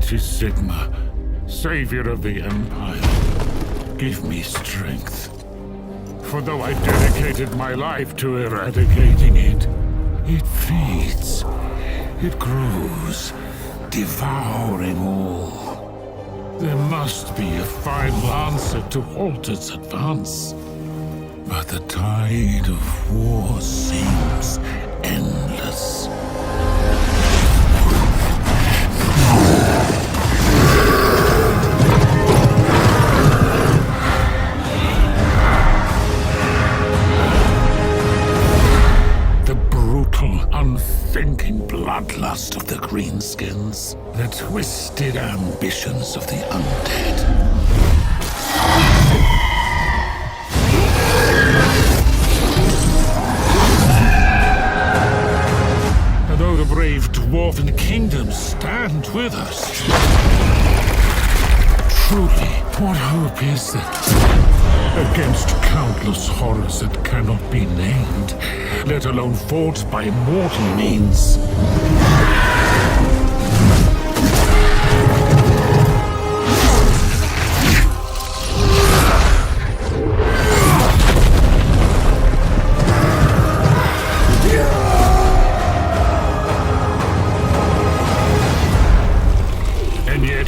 Mighty Sigma, savior of the Empire, give me strength. For though I dedicated my life to eradicating it, it feeds, it grows, devouring all. There must be a final answer to halt its advance. But the tide of war seems endless. The brutal, unthinking bloodlust of the Greenskins, the twisted ambitions of the undead. Though the brave Dwarven kingdoms stand with us. Truly, what hope is there? Against countless horrors that cannot be named, let alone fought by mortal means.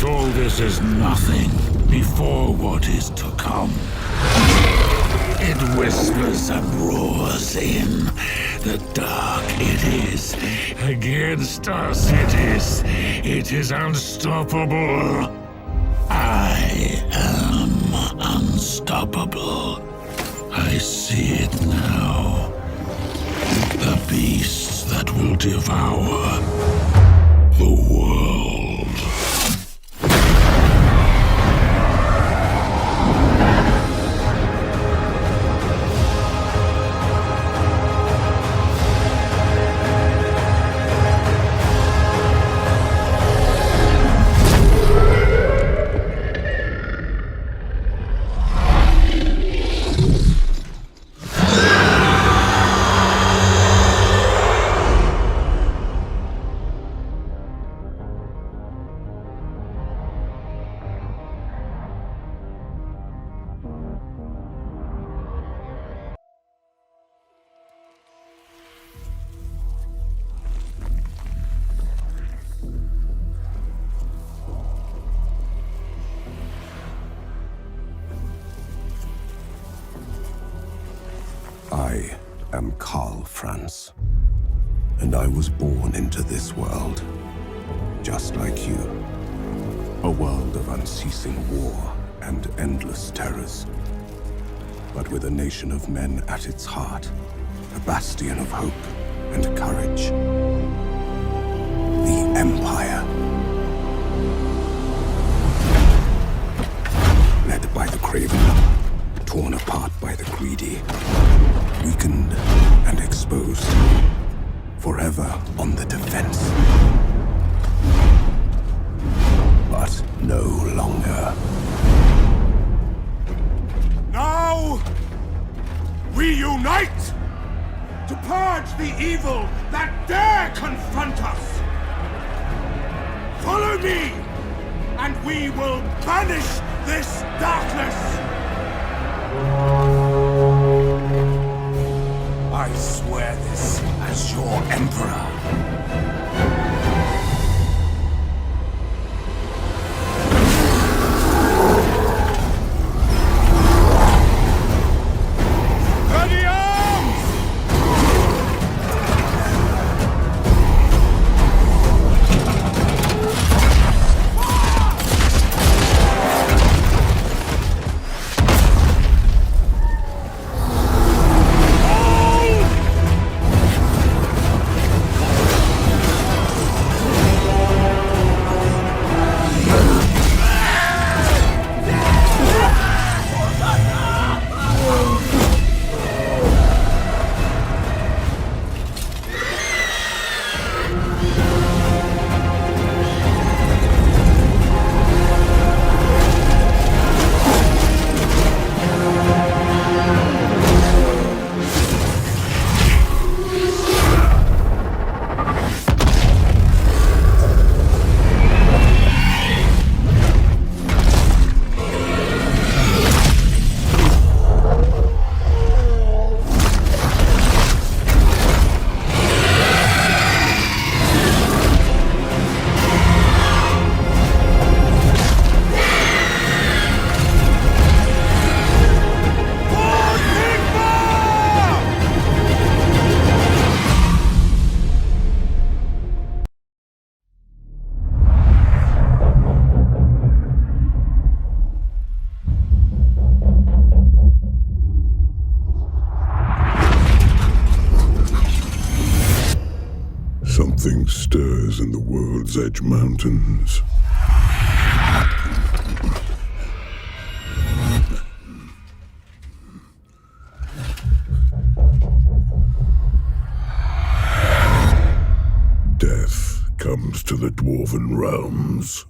All this is nothing before what is to come. It whispers and roars in. The dark it is. Against us it is unstoppable. I am unstoppable. I see it now. The beasts that will devour the world. I am Karl Franz, and I was born into this world, just like you. A world of unceasing war and endless terrors, but with a nation of men at its heart, a bastion of hope and courage. The Empire. Led by the craven, torn apart by the greedy, weakened and exposed, forever on the defense. But no longer. Now, we unite to purge the evil that dare confront us. Follow me, and we will banish this darkness. I swear this as your emperor. Ready arms! Something stirs in the World's Edge Mountains. Death comes to the Dwarven realms.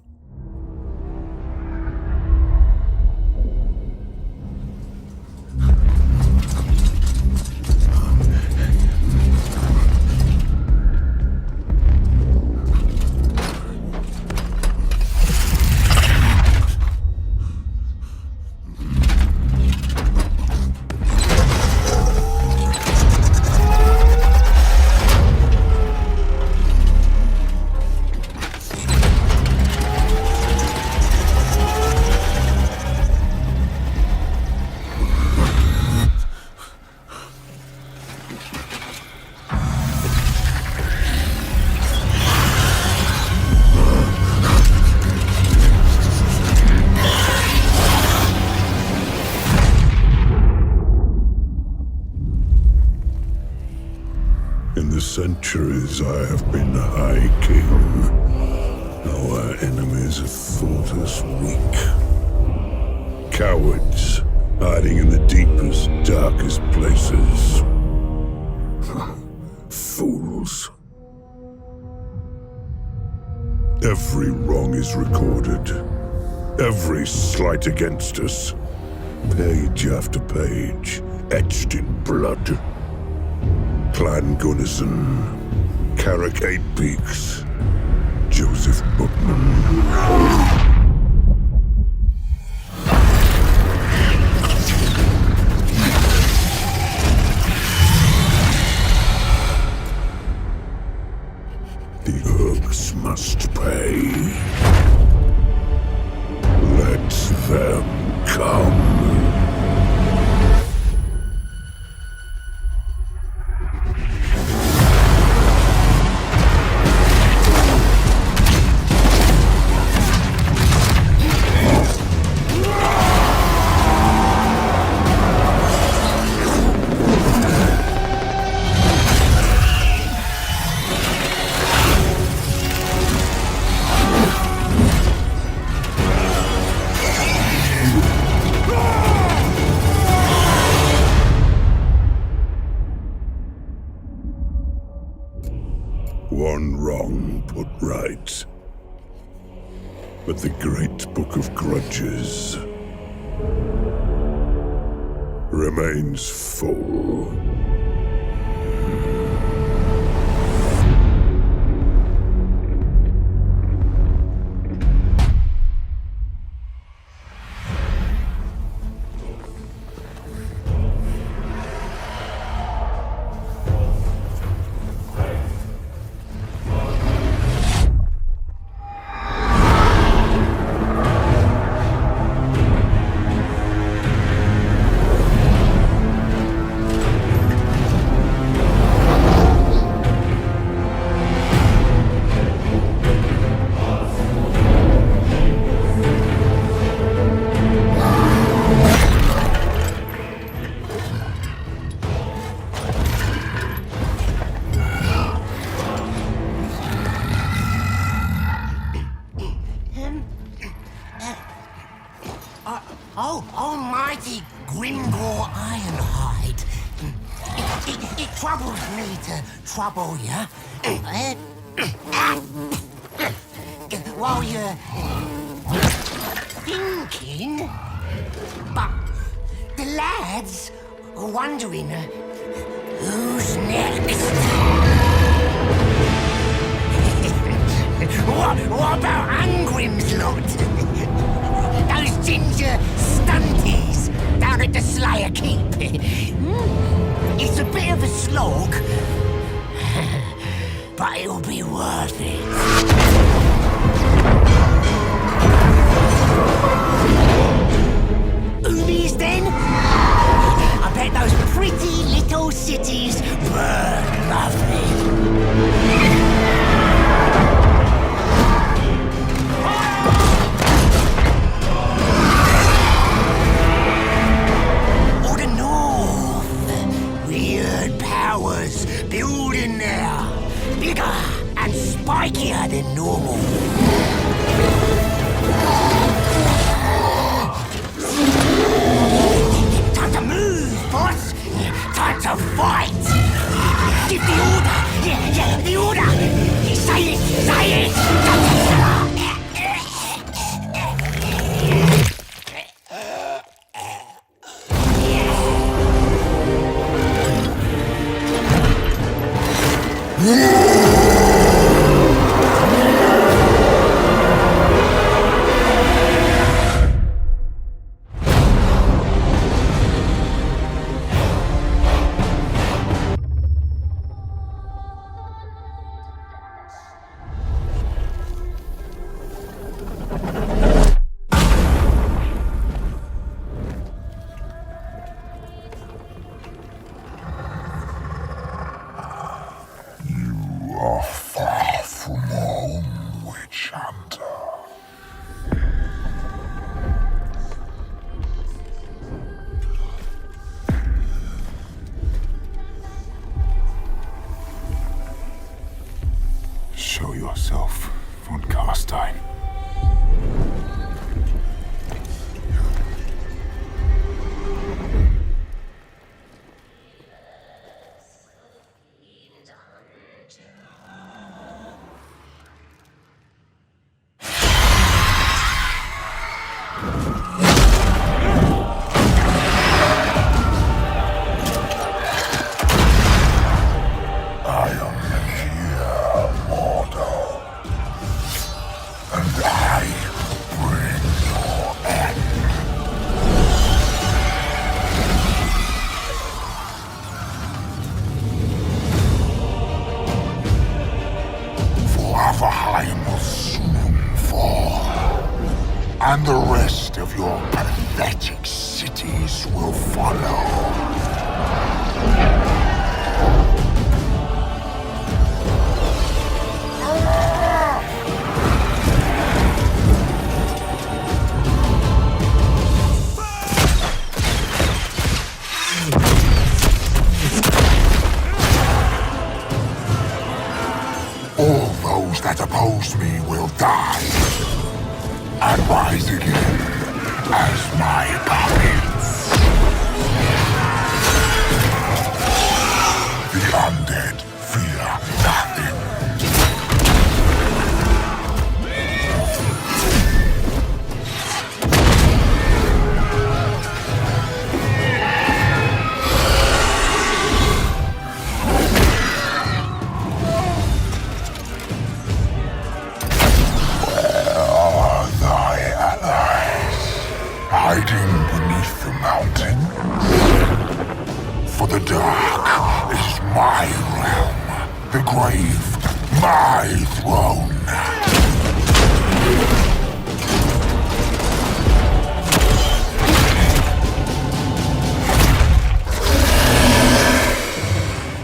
Centuries I have been High King. Our enemies have thought us weak. Cowards, hiding in the deepest, darkest places. Fools. Every wrong is recorded. Every slight against us. Page after page, etched in blood. Clan Gunnison, Carrick Eight Peaks, Joseph Bookman. The Orcs must pay. Let them come. One wrong put right. But the great book of grudges remains full. Almighty Grimgor Ironhide. It troubles me to trouble you. While you're thinking. But the lads are wondering who's next. What about Angrim's lot? Those ginger stunties down at the Slayer Keep. It's a bit of a slog, but it'll be worth it. Umis then? I bet those pretty little cities burn lovely. Building there, bigger and spikier than normal. Time to move, boss! Time to fight! Give the order! Yeah, the order! Say it! Say it! Show yourself, von Karstein. And the rest of your pathetic cities will follow. All those that oppose me will die. And rise again as my puppets. The undead fear nothing. Hiding beneath the mountain? For the dark is my realm, the grave my throne.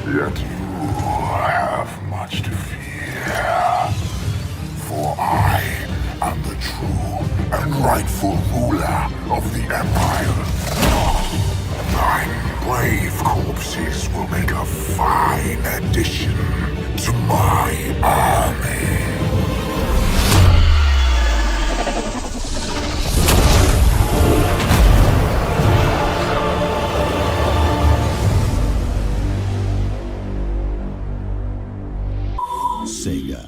Yet you have much to fear, for I am the true and rightful ruler of the Empire. Thine brave corpses will make a fine addition to my army. Sega.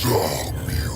Some you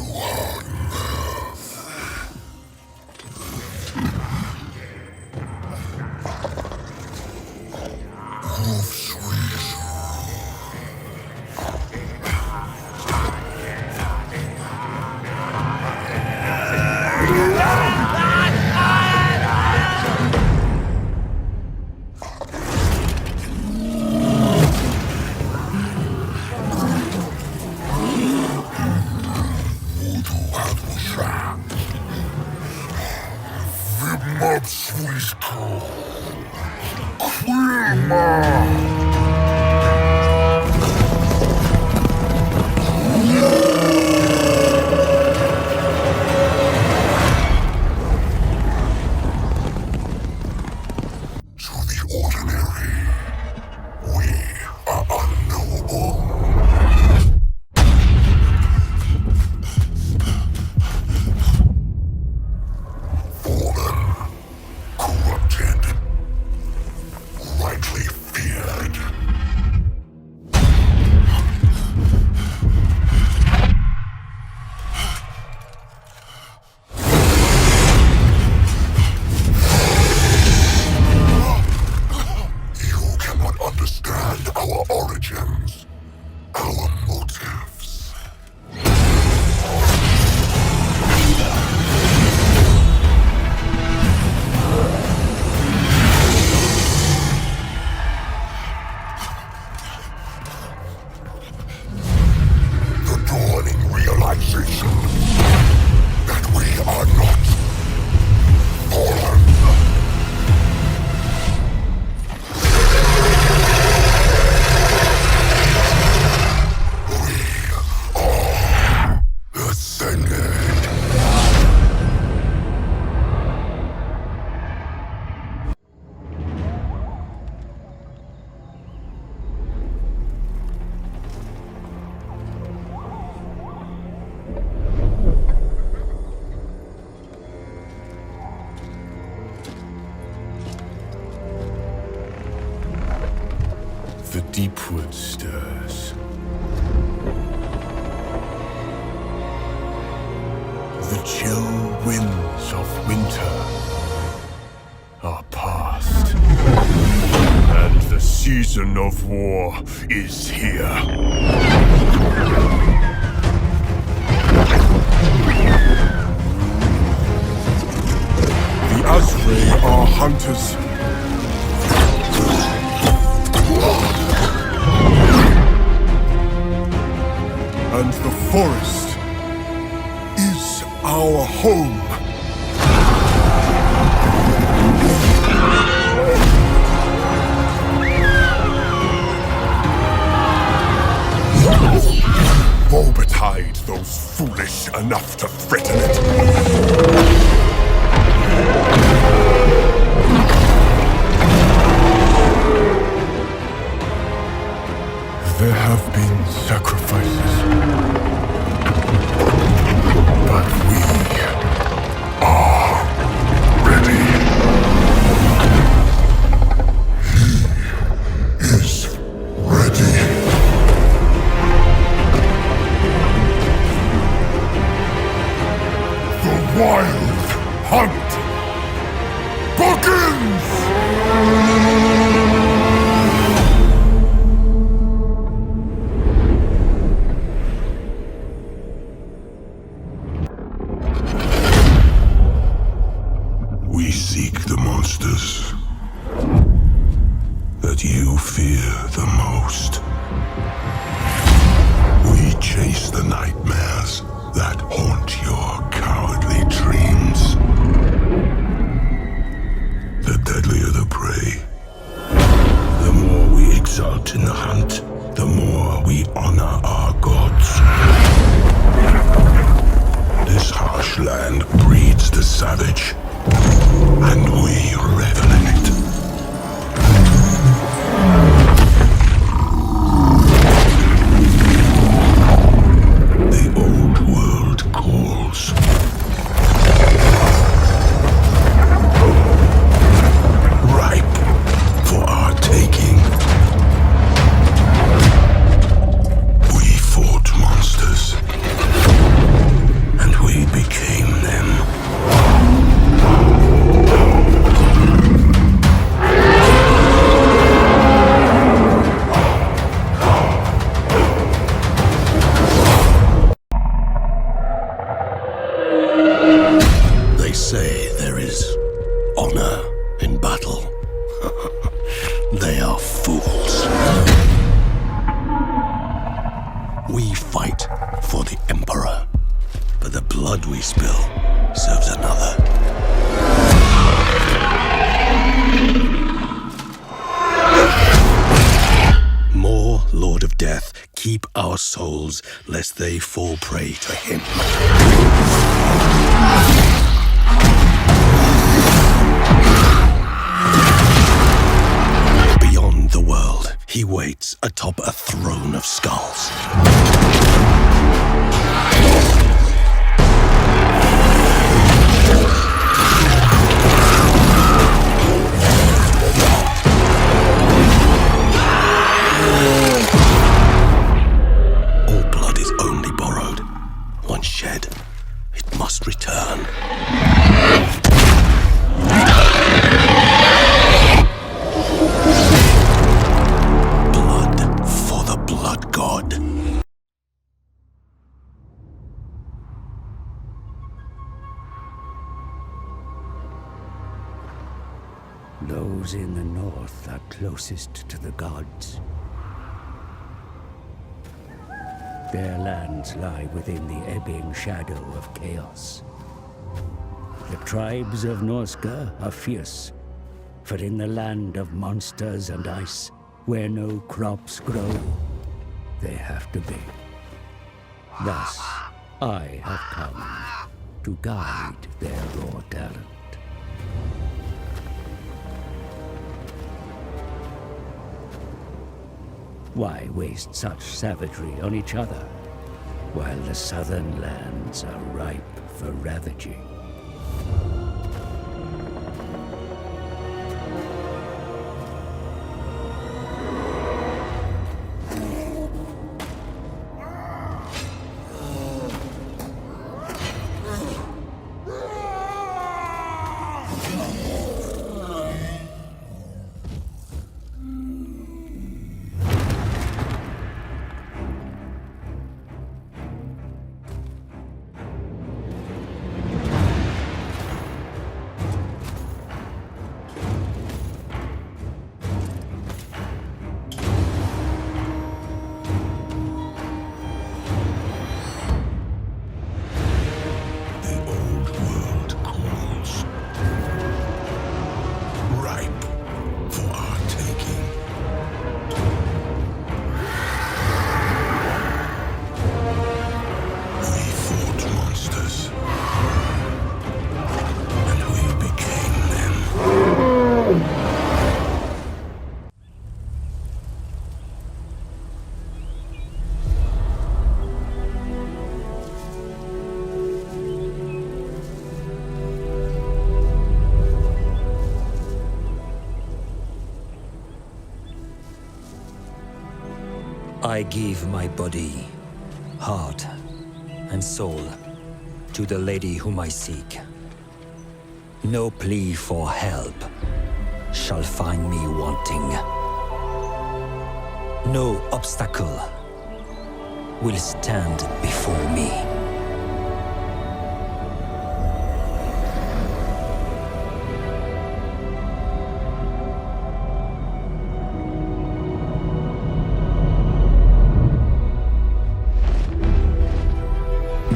The deepwood stirs. The chill winds of winter are past, and the season of war is here. The Azrae are hunters. And the forest is our home. Woe betide those foolish enough to threaten it. There have been sacrifices, but we are ready. He is ready. The wild hunt begins! We seek the monsters that you fear the most. We chase the nightmares that haunt your cowardly dreams. The deadlier the prey, the more we exult in the hunt, the more we honor our gods. This harsh land breeds the savage, and we revel in it. The old world calls. Ripe for our taking. We fought monsters. emperor, but the blood we spill serves another. More, Lord of Death, keep our souls, lest they fall prey to him. Beyond the world, he waits atop a throne of skulls. Shed. It must return. Blood for the Blood God. Those in the north are closest to the gods. Their lands lie within the ebbing shadow of chaos. The tribes of Norsca are fierce, for in the land of monsters and ice, where no crops grow, they have to be. Thus, I have come to guide their raw talent. Why waste such savagery on each other, while the southern lands are ripe for ravaging? I give my body, heart, and soul to the lady whom I seek. No plea for help shall find me wanting. No obstacle will stand before me.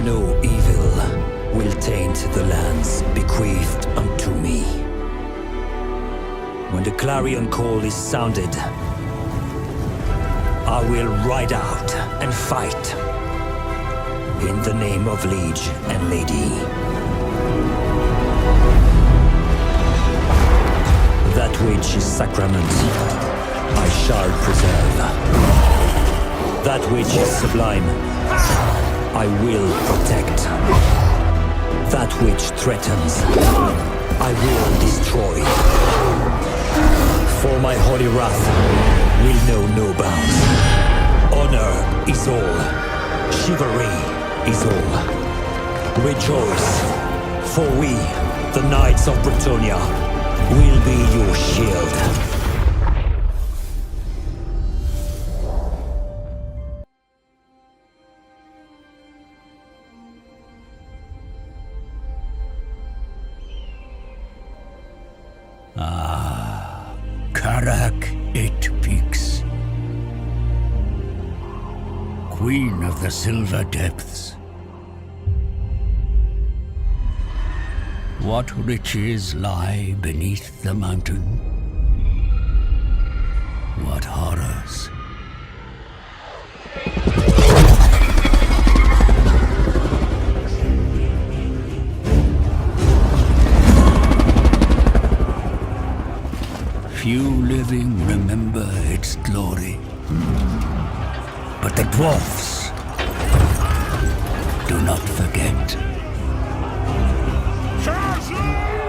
No evil will taint the lands bequeathed unto me. When the clarion call is sounded, I will ride out and fight in the name of liege and lady. That which is sacrament, I shall preserve. That which is sublime, I will protect. That which threatens, I will destroy. For my holy wrath will know no bounds. Honor is all. Chivalry is all. Rejoice, for we, the Knights of Bretonnia, will be your shield. Karak it peaks. Queen of the Silver Depths, What riches lie beneath the mountain? What horrors? Few living remember its glory. But the Dwarfs do not forget.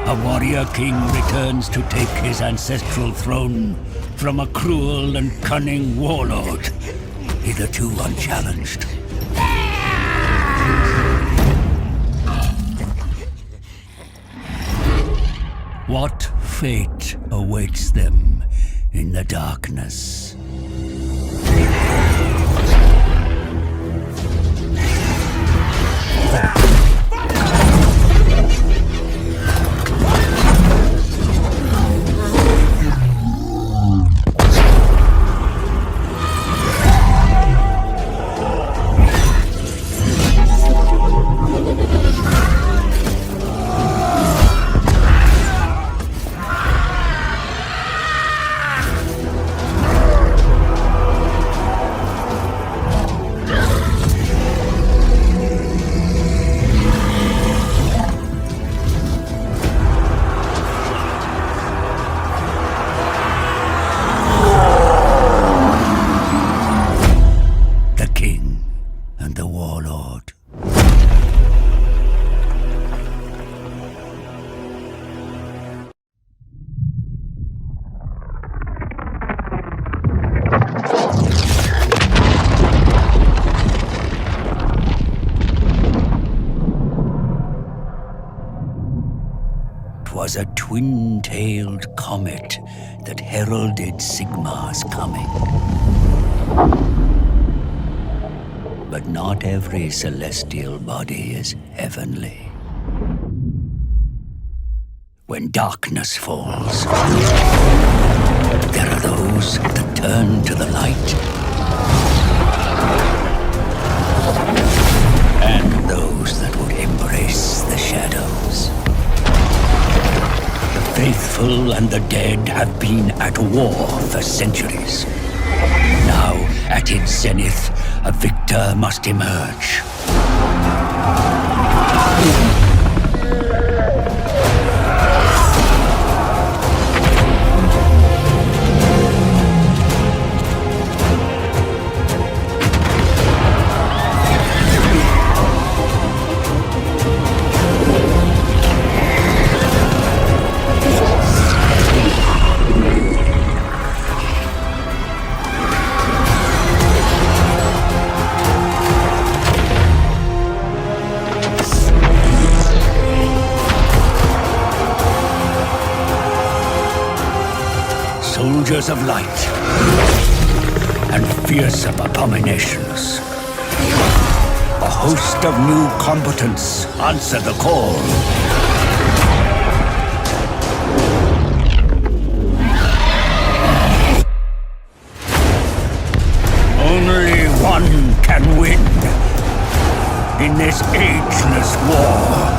A warrior king returns to take his ancestral throne from a cruel and cunning warlord, hitherto unchallenged. What fate awaits them in the darkness? Was a twin-tailed comet that heralded Sigmar's coming. But not every celestial body is heavenly. When darkness falls, there are those that turn to the light, and those that would embrace the shadows. The faithful and the dead have been at war for centuries. Now, at its zenith, a victor must emerge. Soldiers of light and fearsome abominations. A host of new combatants answer the call. Only one can win in this ageless war.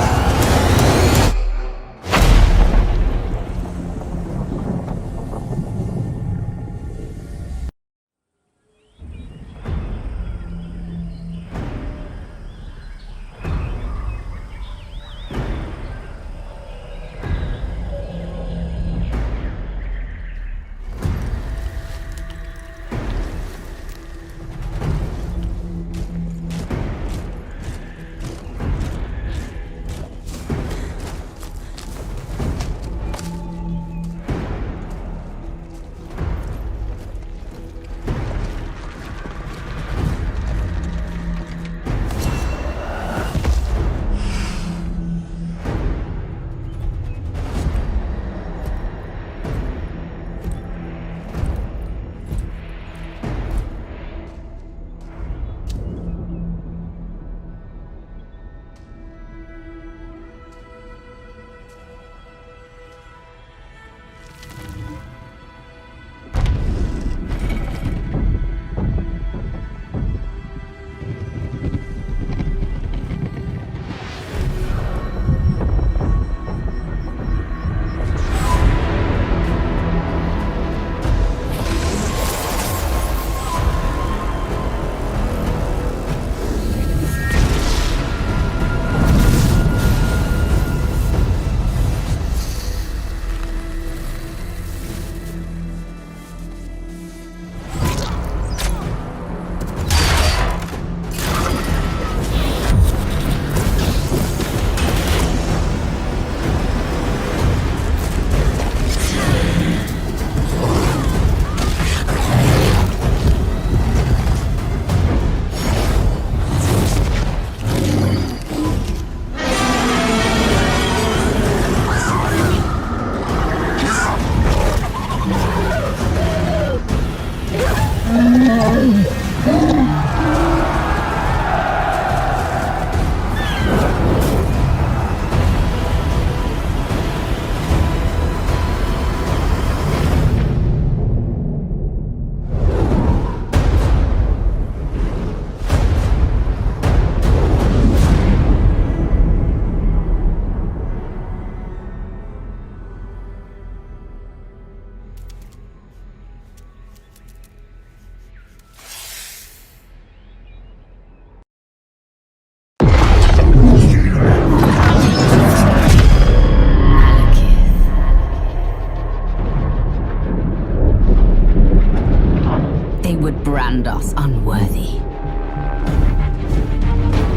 found us unworthy.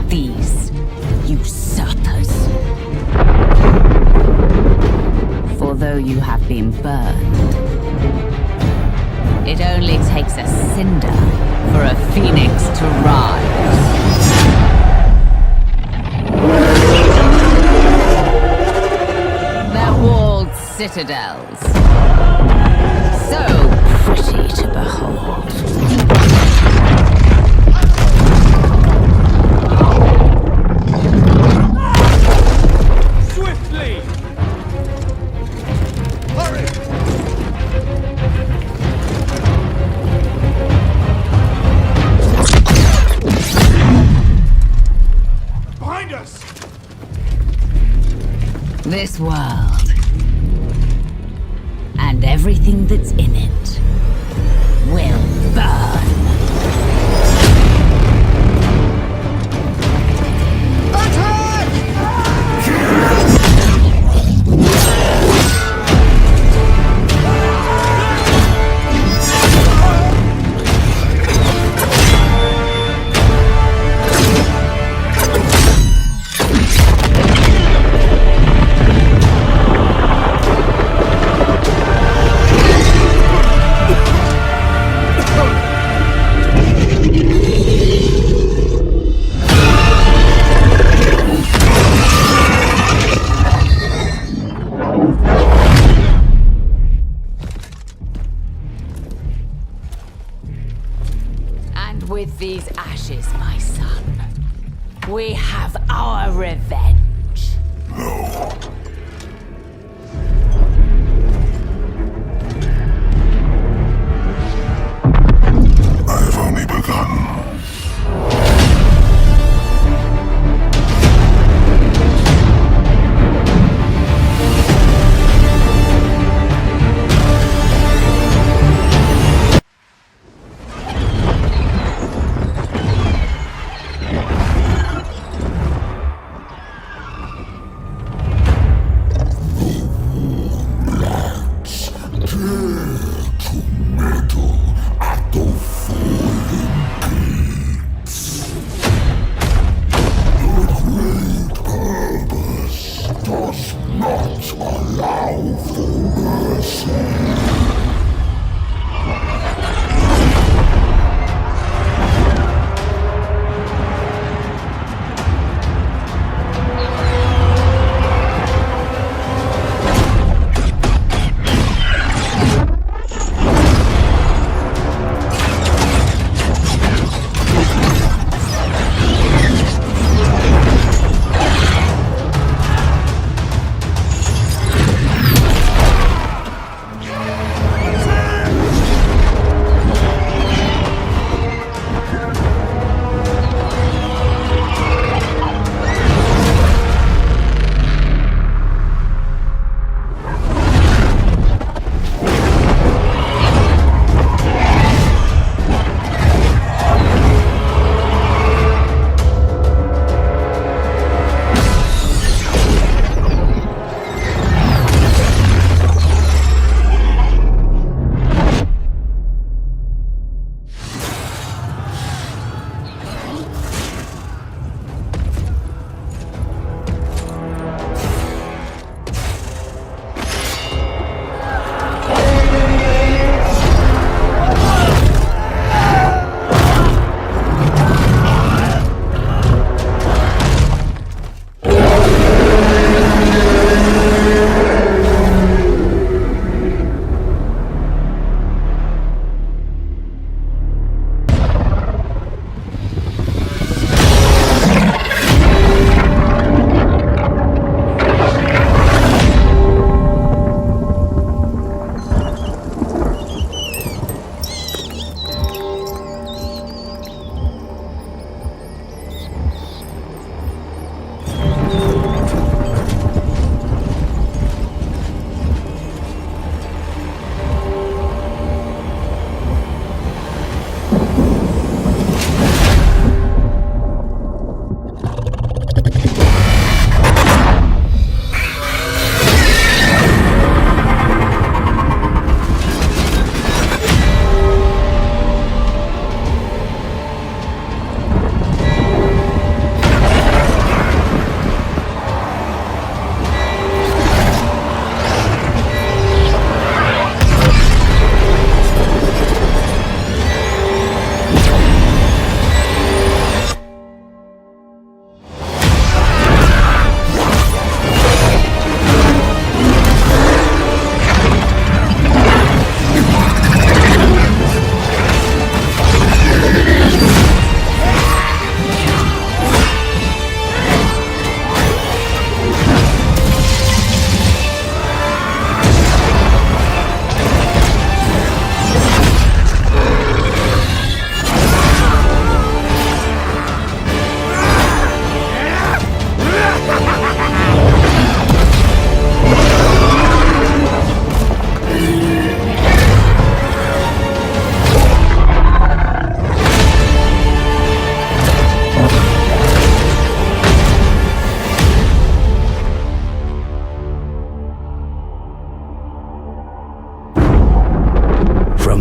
These usurpers. For though you have been burned, it only takes a cinder for a phoenix to rise. Their walled citadels, so pretty to behold. Swiftly! Hurry! Behind us! This world, and everything that's in it, will burn. With these ashes, my son, we have our revenge. No. I've only begun.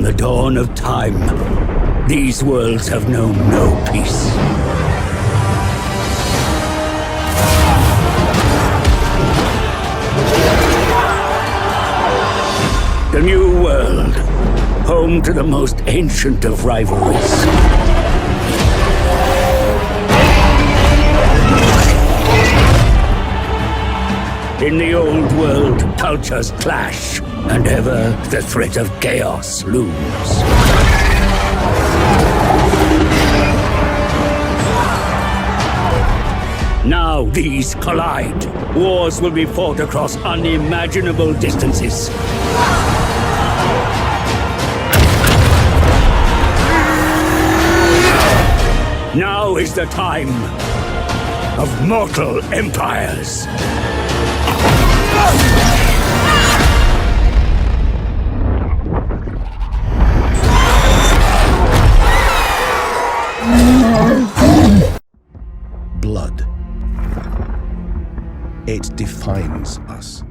the dawn of time, these worlds have known no peace. The New World, home to the most ancient of rivalries. In the old world, cultures clash, and ever the threat of chaos looms. Now these collide. Wars will be fought across unimaginable distances. Now is the time of mortal empires. Blood. It defines us,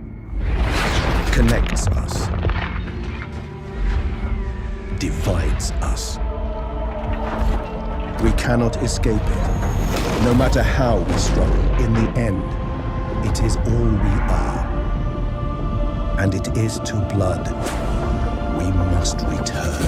connects us, divides us. We cannot escape it. No matter how we struggle, in the end, it is all we are. And it is to blood we must return.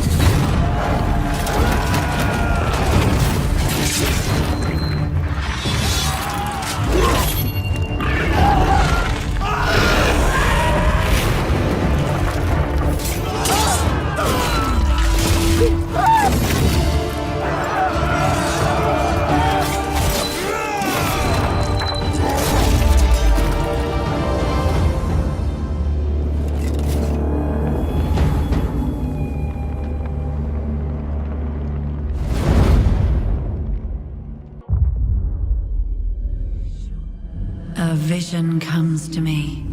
A vision comes to me.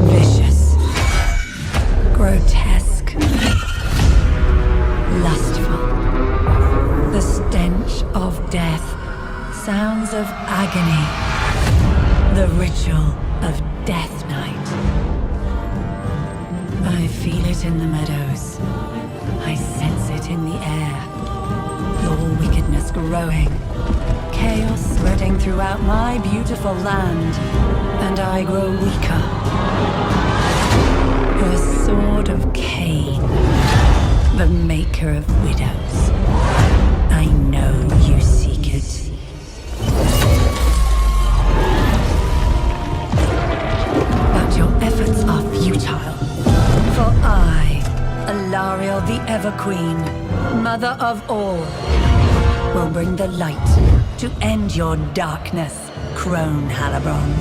Vicious. Grotesque. Lustful. The stench of death. Sounds of agony. The ritual of Death Night. I feel it in the meadows. I sense it in the air. Your wickedness growing. Chaos spreading throughout my beautiful land. And I grow weaker. The sword of Cain. The maker of widows. I know you seek it. But your efforts are futile. For I, Alariel the Ever-Queen, Mother of all, will bring the light to end your darkness, Crone Halibron.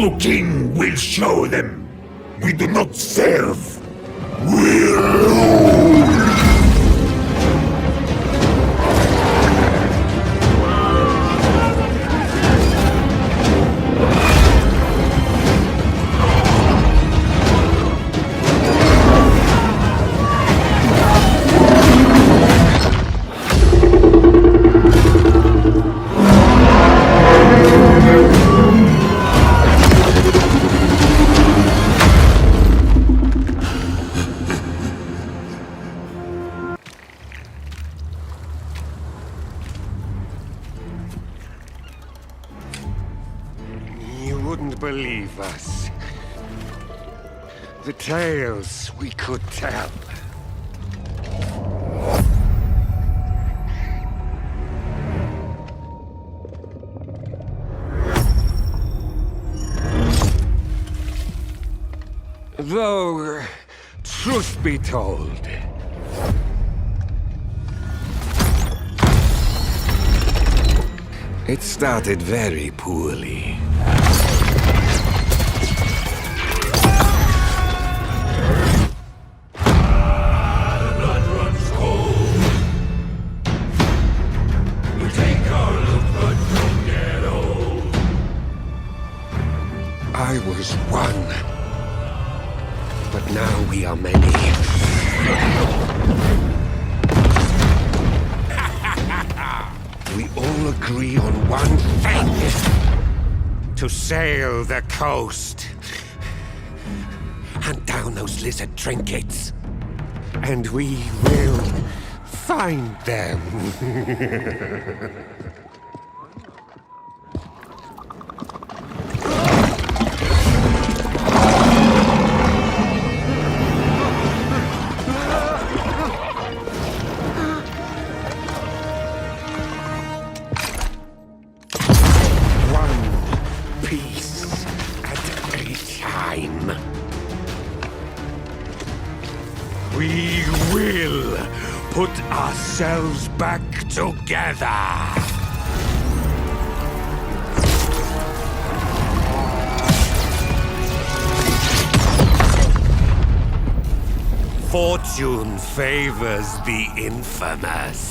true king will show them. We do not serve. We rule. Believe us. The tales we could tell. Though, truth be told, it started very poorly. I was one, but now we are many. We all agree on one thing: to sail the coast, hunt down those lizard trinkets, and we will find them. We will put ourselves back together. Fortune favors the infamous.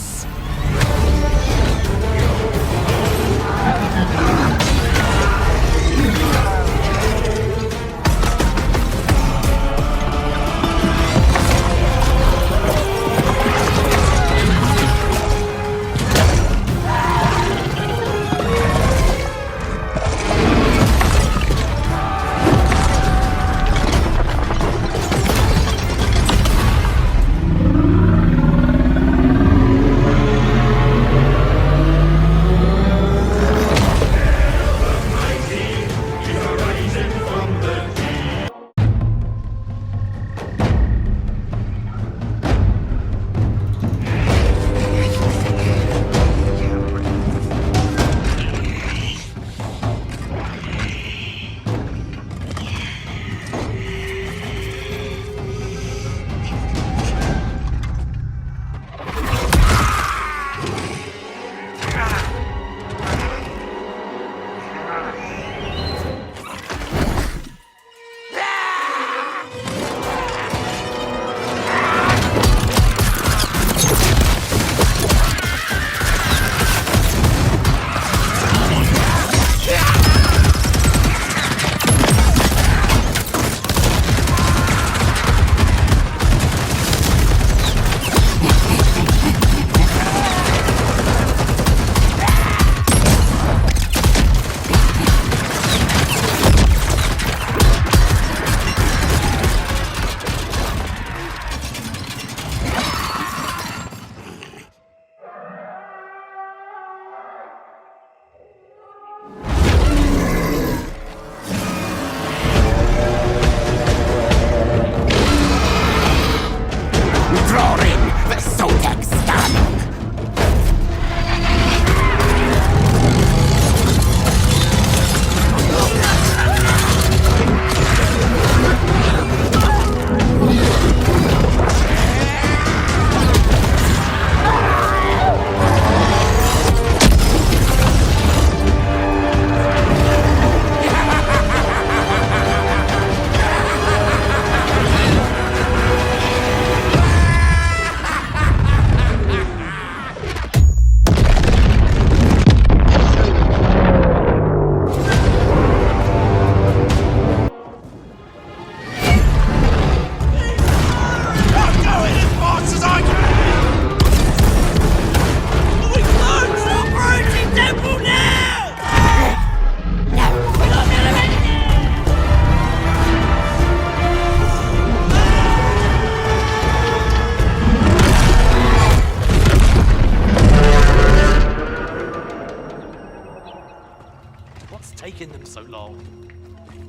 long.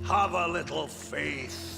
Have a little faith.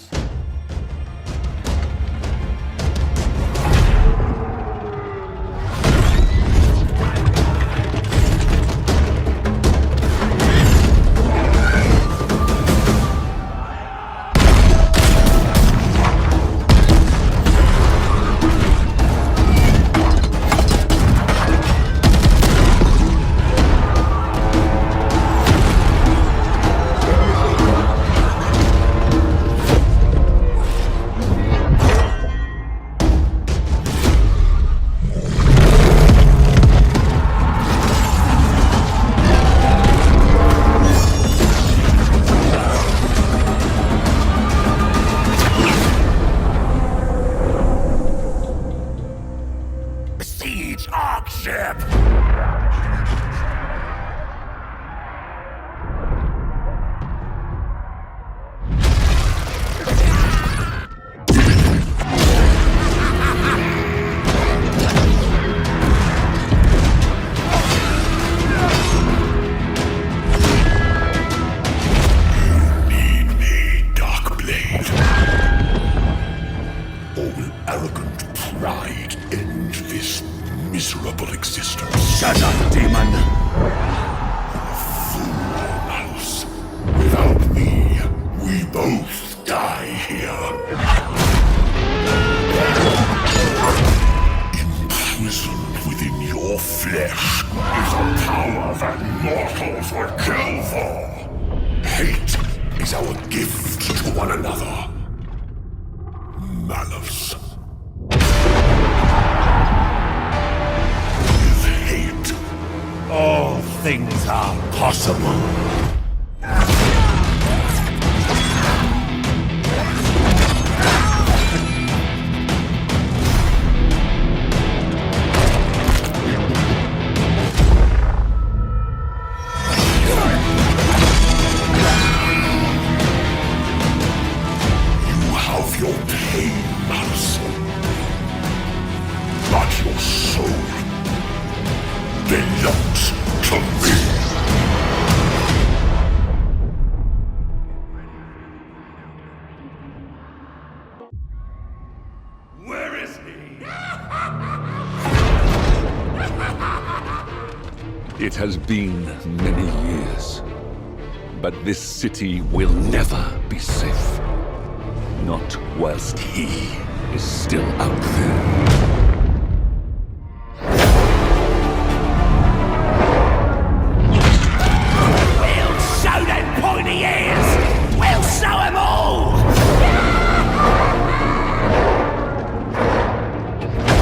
It has been many years, but this city will never be safe. Not whilst he is still out there. We'll show them pointy ears! We'll show them all!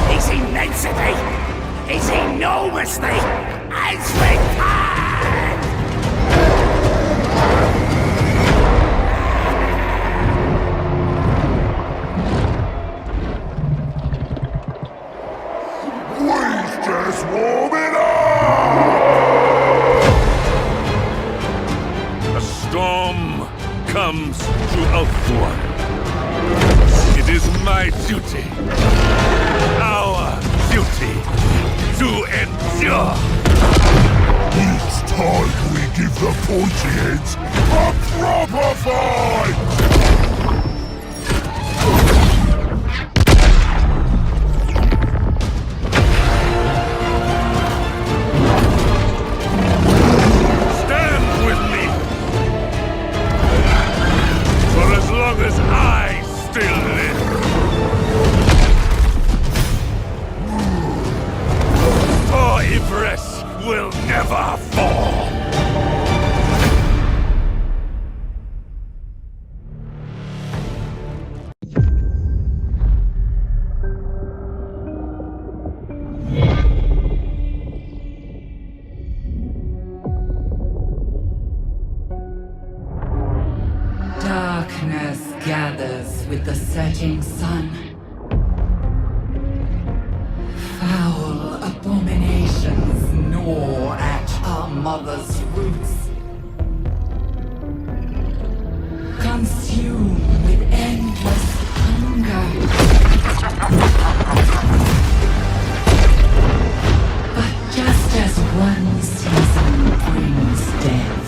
He's immensity! He's enormously! As we can! We're just warming up! A storm comes to Ulthuan. It is my duty, our duty, to endure. It's time we give the pointy heads a proper fight! Stand with me! For as long as I still live. For Ivres will never fall! Darkness gathers with the setting sun. Foul abominations gnaw at our mother's roots. Consume with endless hunger. But just as one season brings death,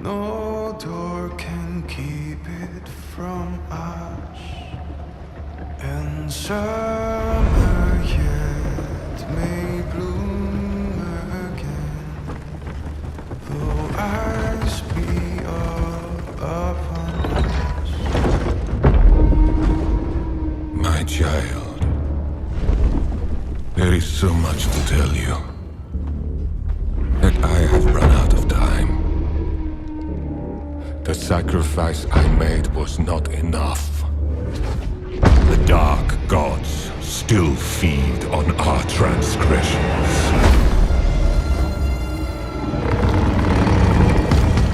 No door can keep it from us. And summer yet may bloom again, though eyes be all upon us. My child, there is so much to tell you that I have run out of time. The sacrifice I made was not enough. The dark gods still feed on our transgressions.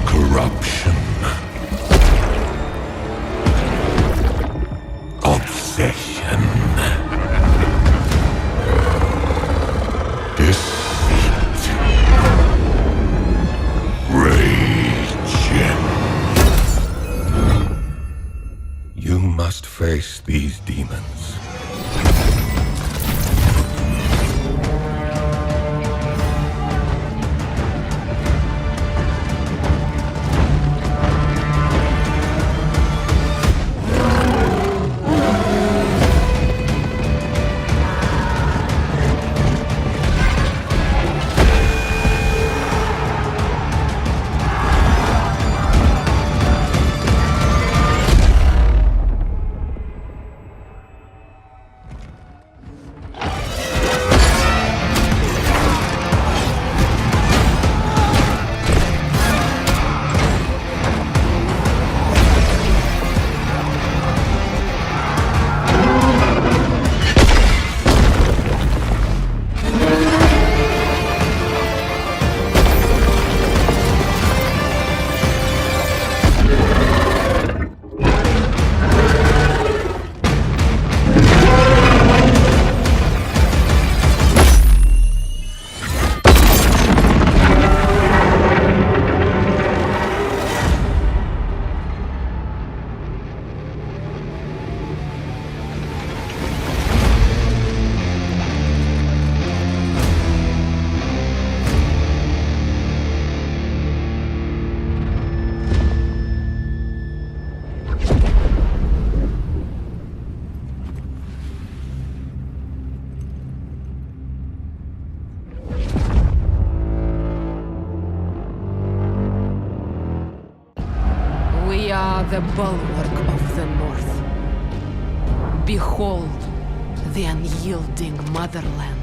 Corruption. Obsession. Deceit. Rage. You must face these demons. The bulwark of the North. Behold the unyielding motherland.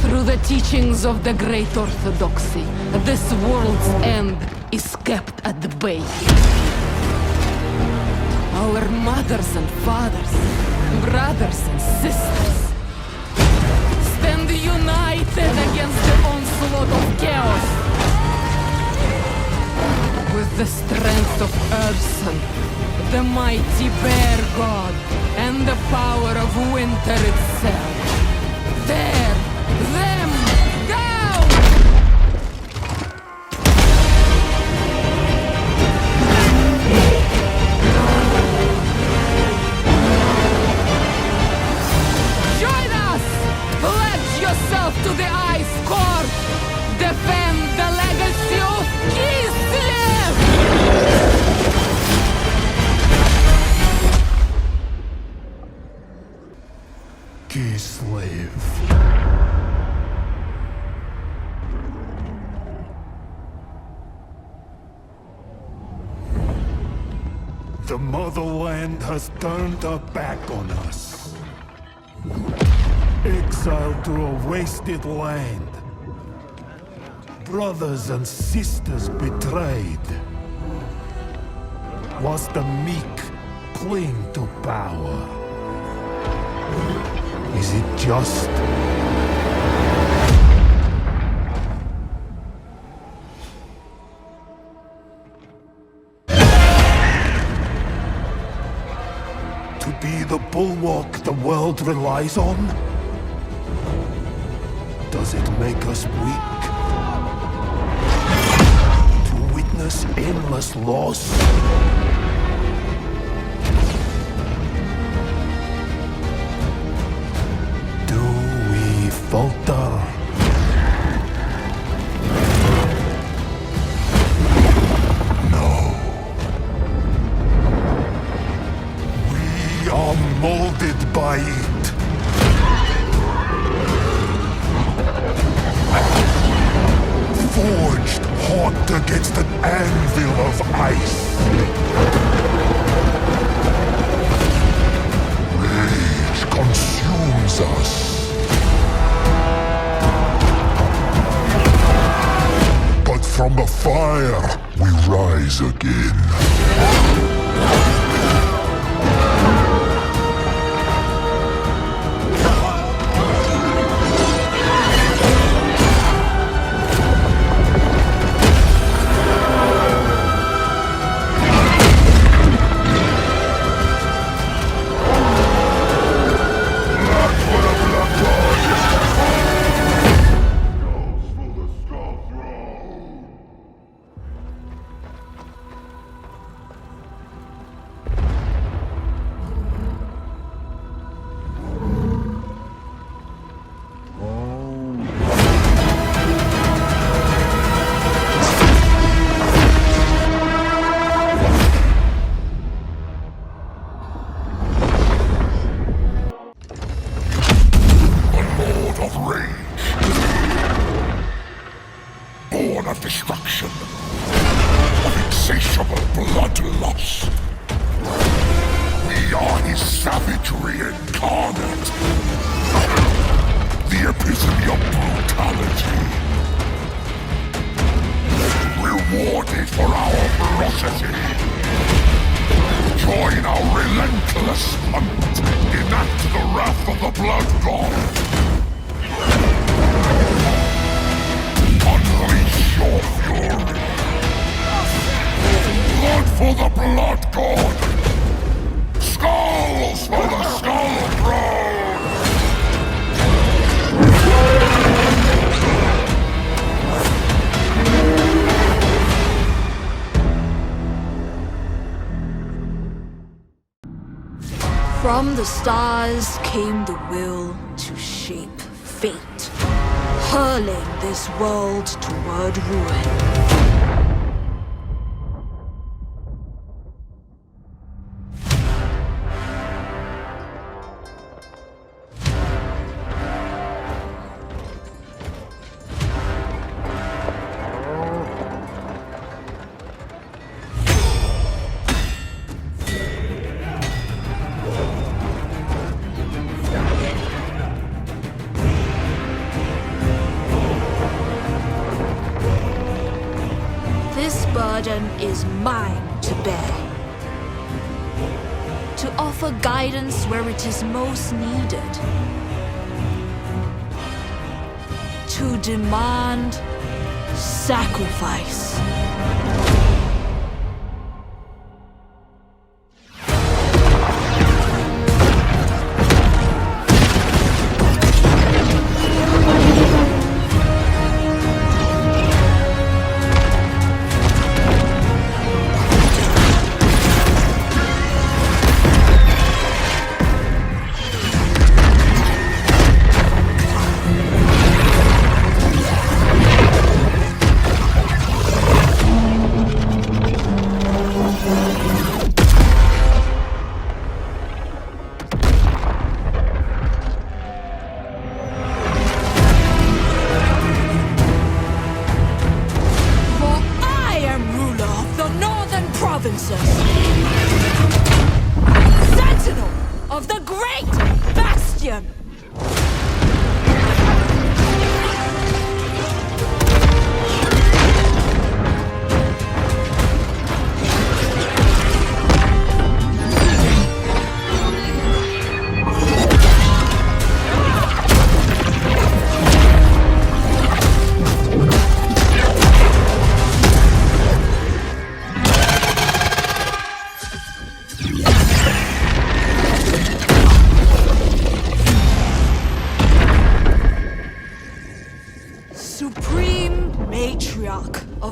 Through the teachings of the Great Orthodoxy, this world's end is kept at the bay. Our mothers and fathers, brothers and sisters, stand united against the onslaught of chaos. With the strength of Urson, the mighty bear god, and the power of winter itself. Tear them down! Join us! Pledge yourself to the Ice Court! Defend the legacy of Kislev! Kislev. The motherland has turned her back on us. Exiled to a wasted land. Brothers and sisters betrayed. Whilst the meek cling to power. Is it just? To be the bulwark the world relies on? Does it make us weak? To witness endless loss? Do we falter? fought against an anvil of ice. Rage consumes us. But from the fire, we rise again. From the stars came the will to shape fate, hurling this world toward ruin. Is mine to bear. To offer guidance where it is most needed. To demand sacrifice.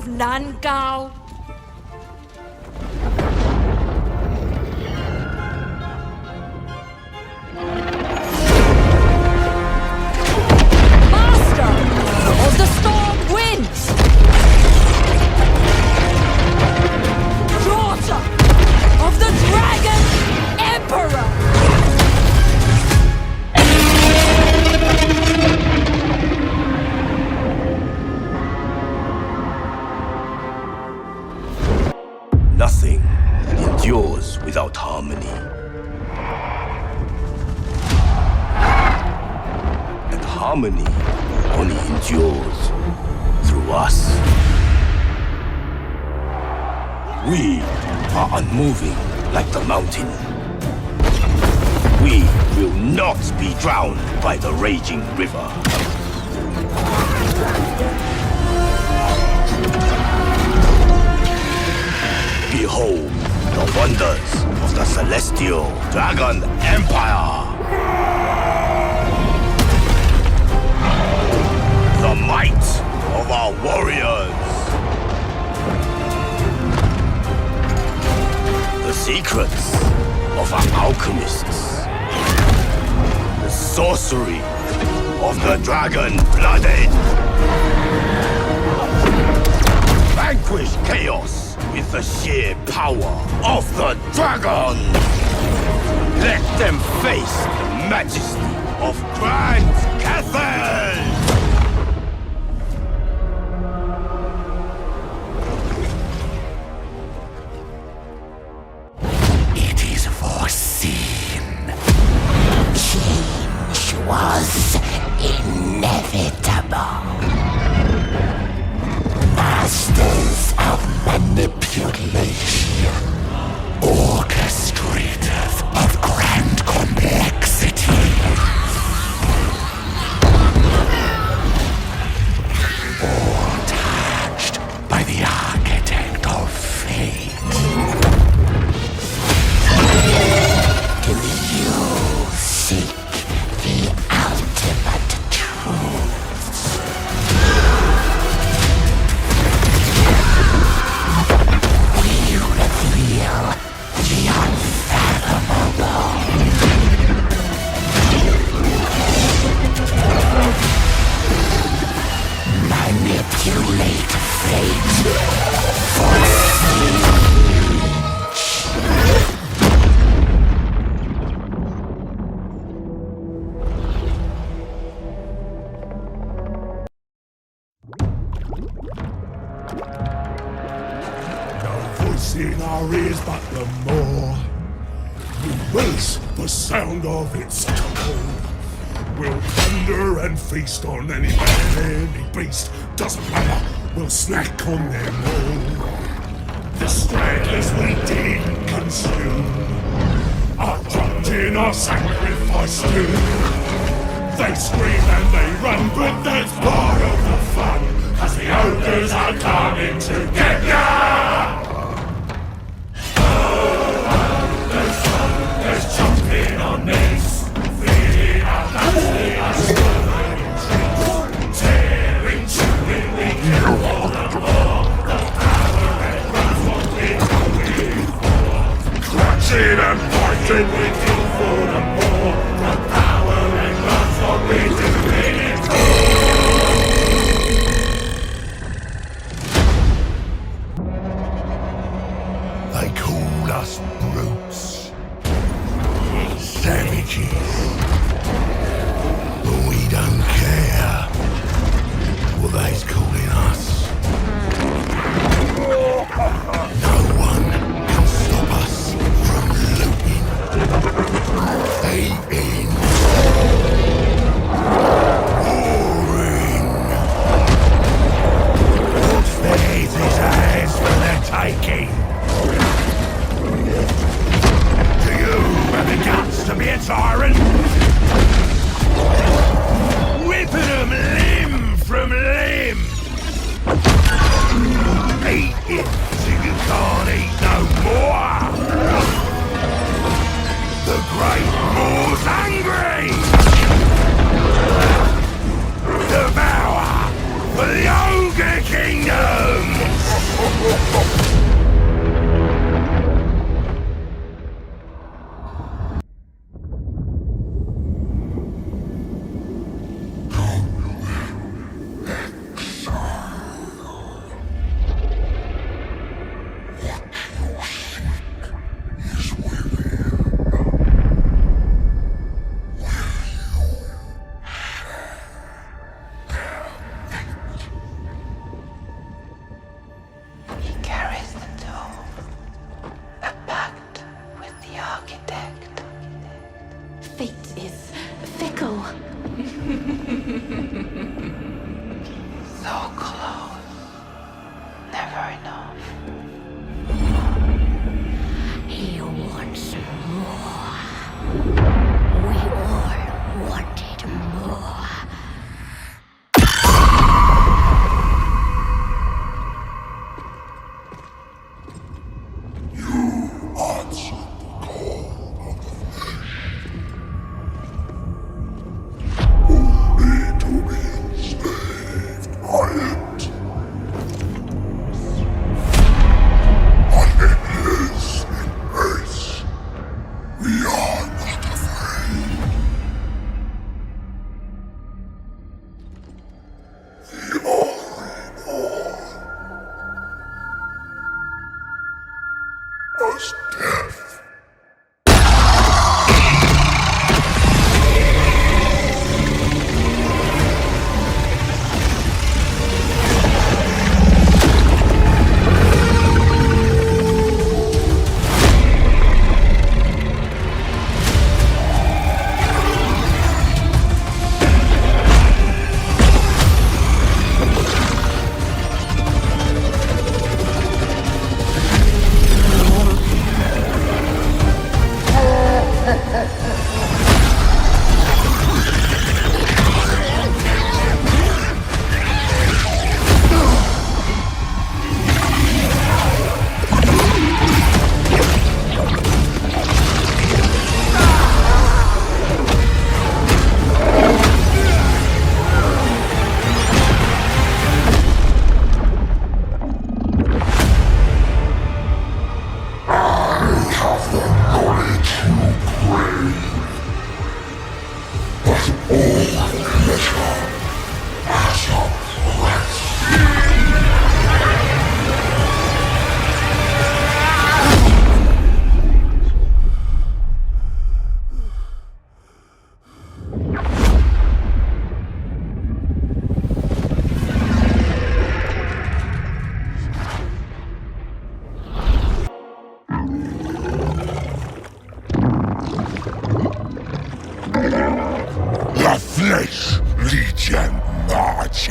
Nurgle. Master of the storm winds. Daughter of the dragon emperor. harmony only endures through us. We are unmoving like the mountain. We will not be drowned by the raging river. Behold the wonders of the Celestial Dragon Empire! The might of our warriors! The secrets of our alchemists! The sorcery of the dragon-blooded! Vanquish chaos with the sheer power of the dragon! Let them face the majesty of Grand Cathay! It is foreseen. Change was inevitable. Masters of manipulation, orchestrators of grand complexity. All touched by the architect of fate. Do you seek the ultimate truth? We reveal the unfathomable. Manipulate fate for in our ears, but the more we release the sound of its tone, we'll thunder and feast on any man, any beast, doesn't matter, we'll snack on them all. The stragglers we didn't consume are dropped in our sacrifice too. They scream and they run, but that's part of the fun, as the ogres are coming to get ya! There's jumping on knees, feeding our guts, they are swirling trees, tearing, chewing, we kill all the more, the power and runs what we believe for. Clutching and biting, we kill for the more, the power and runs what we do it for. They call us brutes. Savages. But we don't care what they's calling us. No one can stop us from looting.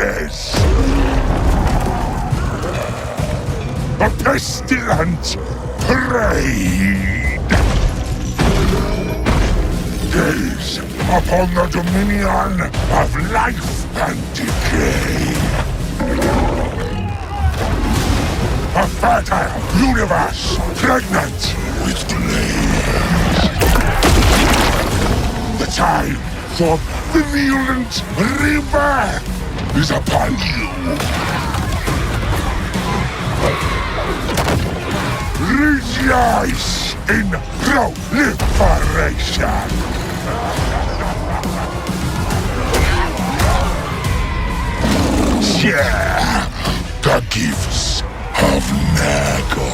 corpses! A pestilent parade! Gaze upon the dominion of life and decay! A fertile universe pregnant with delays! The time for virulent rebirth is upon you! Rejoice in proliferation! Share the gifts of Nurgle.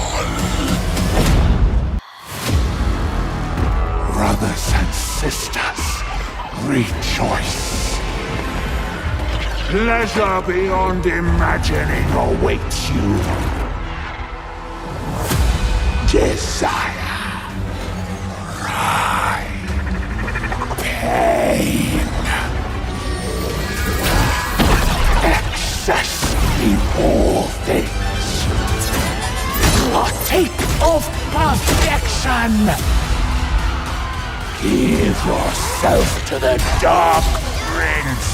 Brothers and sisters, rejoice. Pleasure beyond imagining awaits you. Desire, pride, pain, excess in all things. Partake of perfection. Give yourself to the Dark Prince.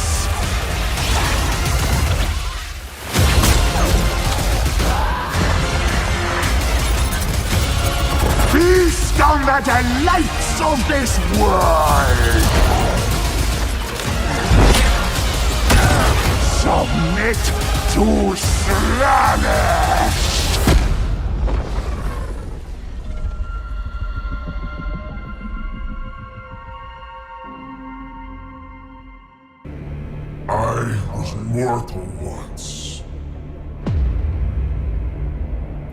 Feast on the delights of this world! Submit to Slaneesh! I was mortal once.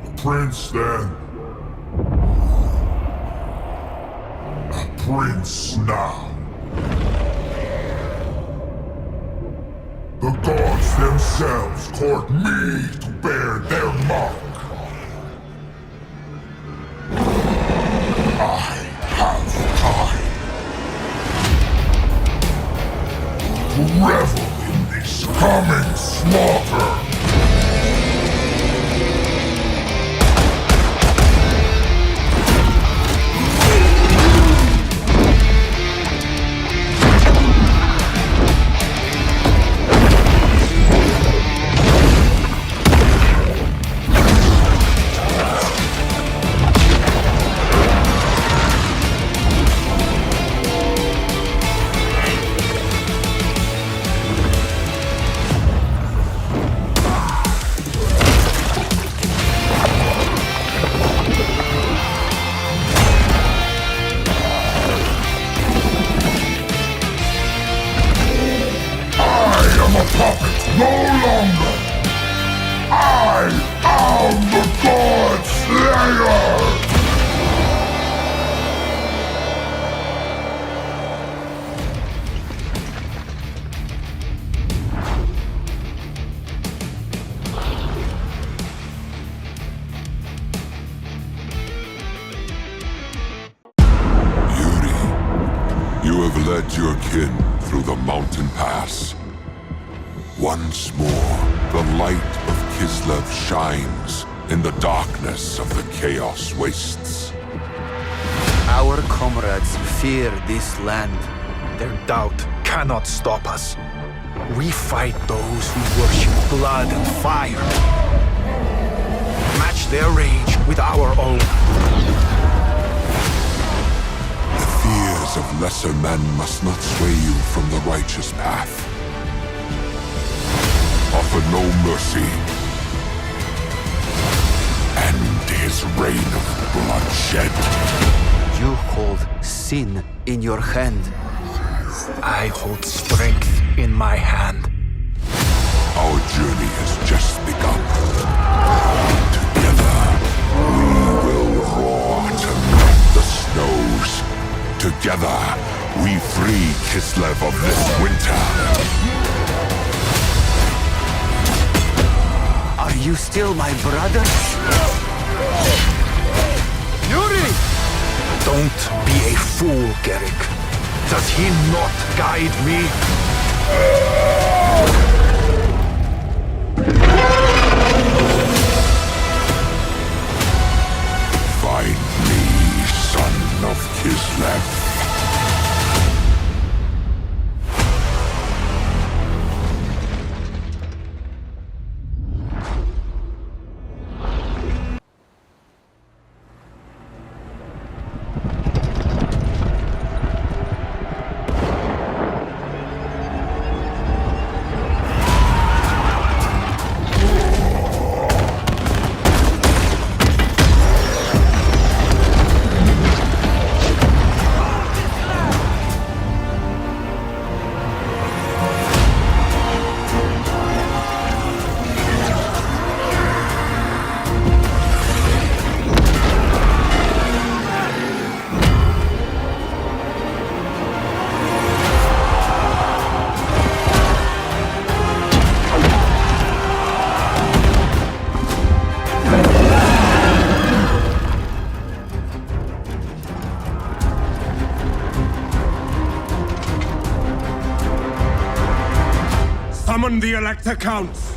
A prince then. Prince now. The gods themselves court me to bear their mark. I have time to revel in this coming slaughter. No longer! I am the God Slayer! Yuri, you have led your kin through the mountain pass. Once more, the light of Kislev shines in the darkness of the Chaos Wastes. Our comrades fear this land. Their doubt cannot stop us. We fight those who worship blood and fire. Match their rage with our own. The fears of lesser men must not sway you from the righteous path. Offer no mercy. End his reign of bloodshed. You hold sin in your hand. I hold strength in my hand. Our journey has just begun. Together, we will roar to melt the snows. Together, we free Kislev of this winter. Are you still my brother? Yuri! Don't be a fool, Garrick. Does he not guide me? the counts!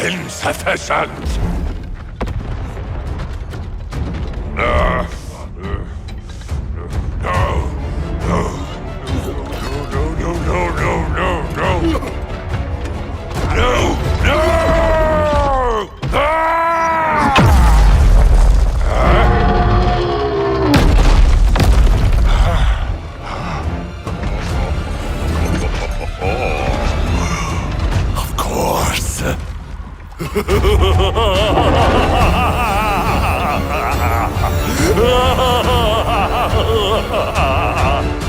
Insufficient!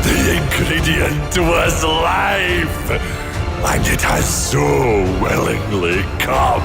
The ingredient was life, and it has so willingly come.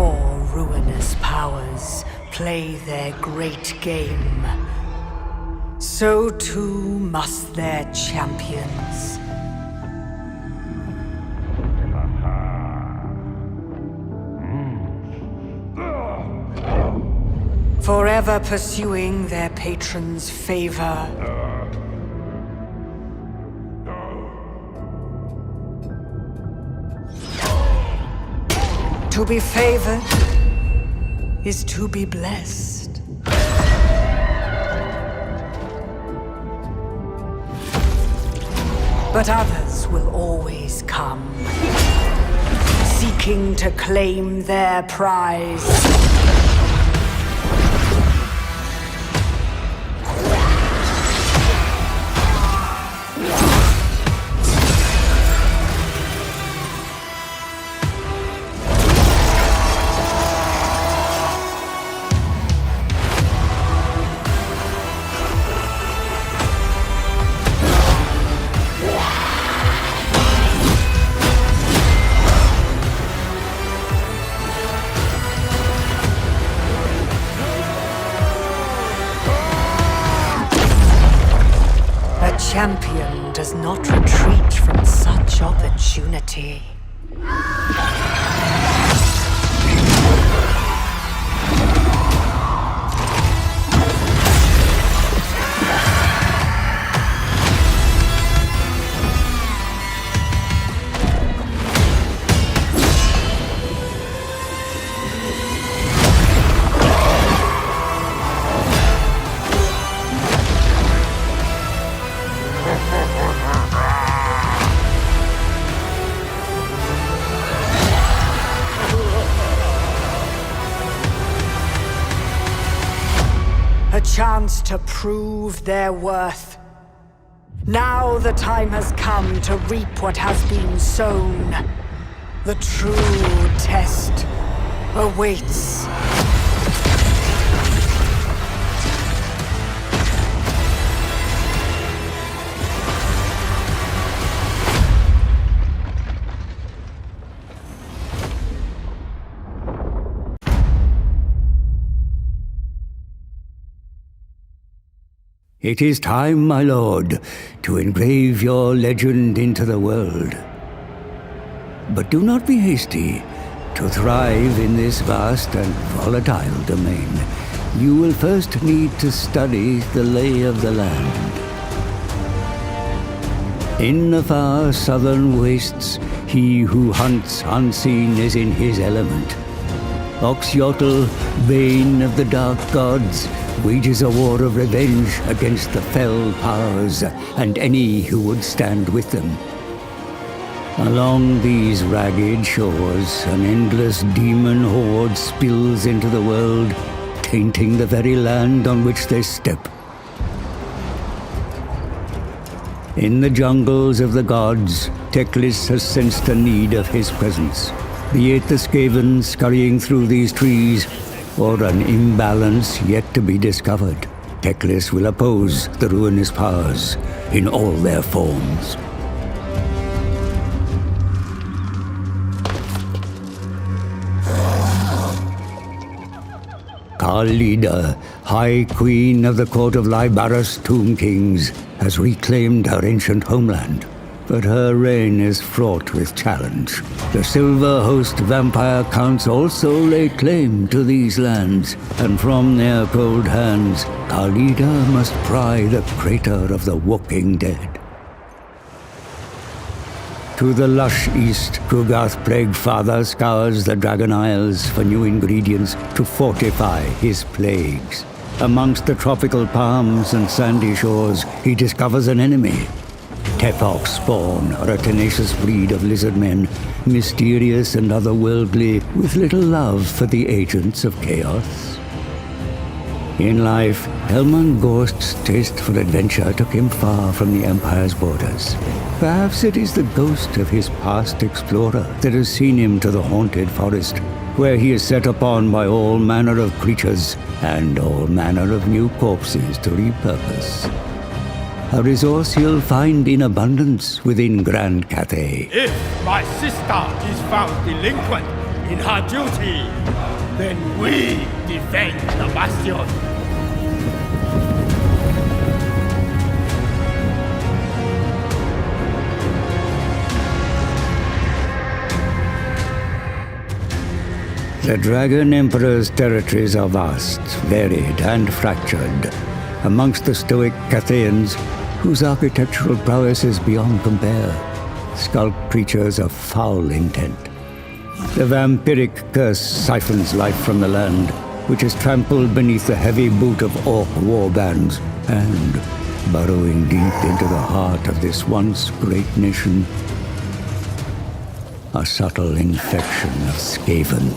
before ruinous powers play their great game, so too must their champions. Forever pursuing their patron's favor. To be favored is to be blessed. But others will always come, seeking to claim their prize. Champion does not retreat from such opportunity. A chance to prove their worth. Now the time has come to reap what has been sown. The true test awaits. It is time, my lord, to engrave your legend into the world. But do not be hasty. To thrive in this vast and volatile domain, you will first need to study the lay of the land. In the far southern wastes, he who hunts unseen is in his element. Oxyotl, bane of the dark gods, wages a war of revenge against the fell powers and any who would stand with them. Along these ragged shores, an endless demon horde spills into the world, tainting the very land on which they step. In the jungles of the gods, Teclis has sensed the need of his presence. Be it the Skaven scurrying through these trees, or an imbalance yet to be discovered, Teclis will oppose the ruinous powers in all their forms. Khalida, High Queen of the Court of Lybaris Tomb Kings, has reclaimed her ancient homeland. But her reign is fraught with challenge. The Silver Host vampire counts also lay claim to these lands, and from their cold hands, Khalida must pry the crater of the walking dead. To the lush east, Krugarth Plaguefather scours the Dragon Isles for new ingredients to fortify his plagues. Amongst the tropical palms and sandy shores, he discovers an enemy. Tepok spawn are a tenacious breed of lizardmen, mysterious and otherworldly, with little love for the agents of chaos. In life, Helman Ghost's taste for adventure took him far from the Empire's borders. Perhaps it is the ghost of his past explorer that has seen him to the haunted forest, where he is set upon by all manner of creatures and all manner of new corpses to repurpose. A resource he'll find in abundance within Grand Cathay. If my sister is found delinquent, in her duty, then we defend the bastion. The Dragon Emperor's territories are vast, varied, and fractured. Amongst the stoic Cathayans, whose architectural prowess is beyond compare, skulk creatures of foul intent. The vampiric curse siphons life from the land, which is trampled beneath the heavy boot of orc warbands, and, burrowing deep into the heart of this once great nation, a subtle infection of Skaven.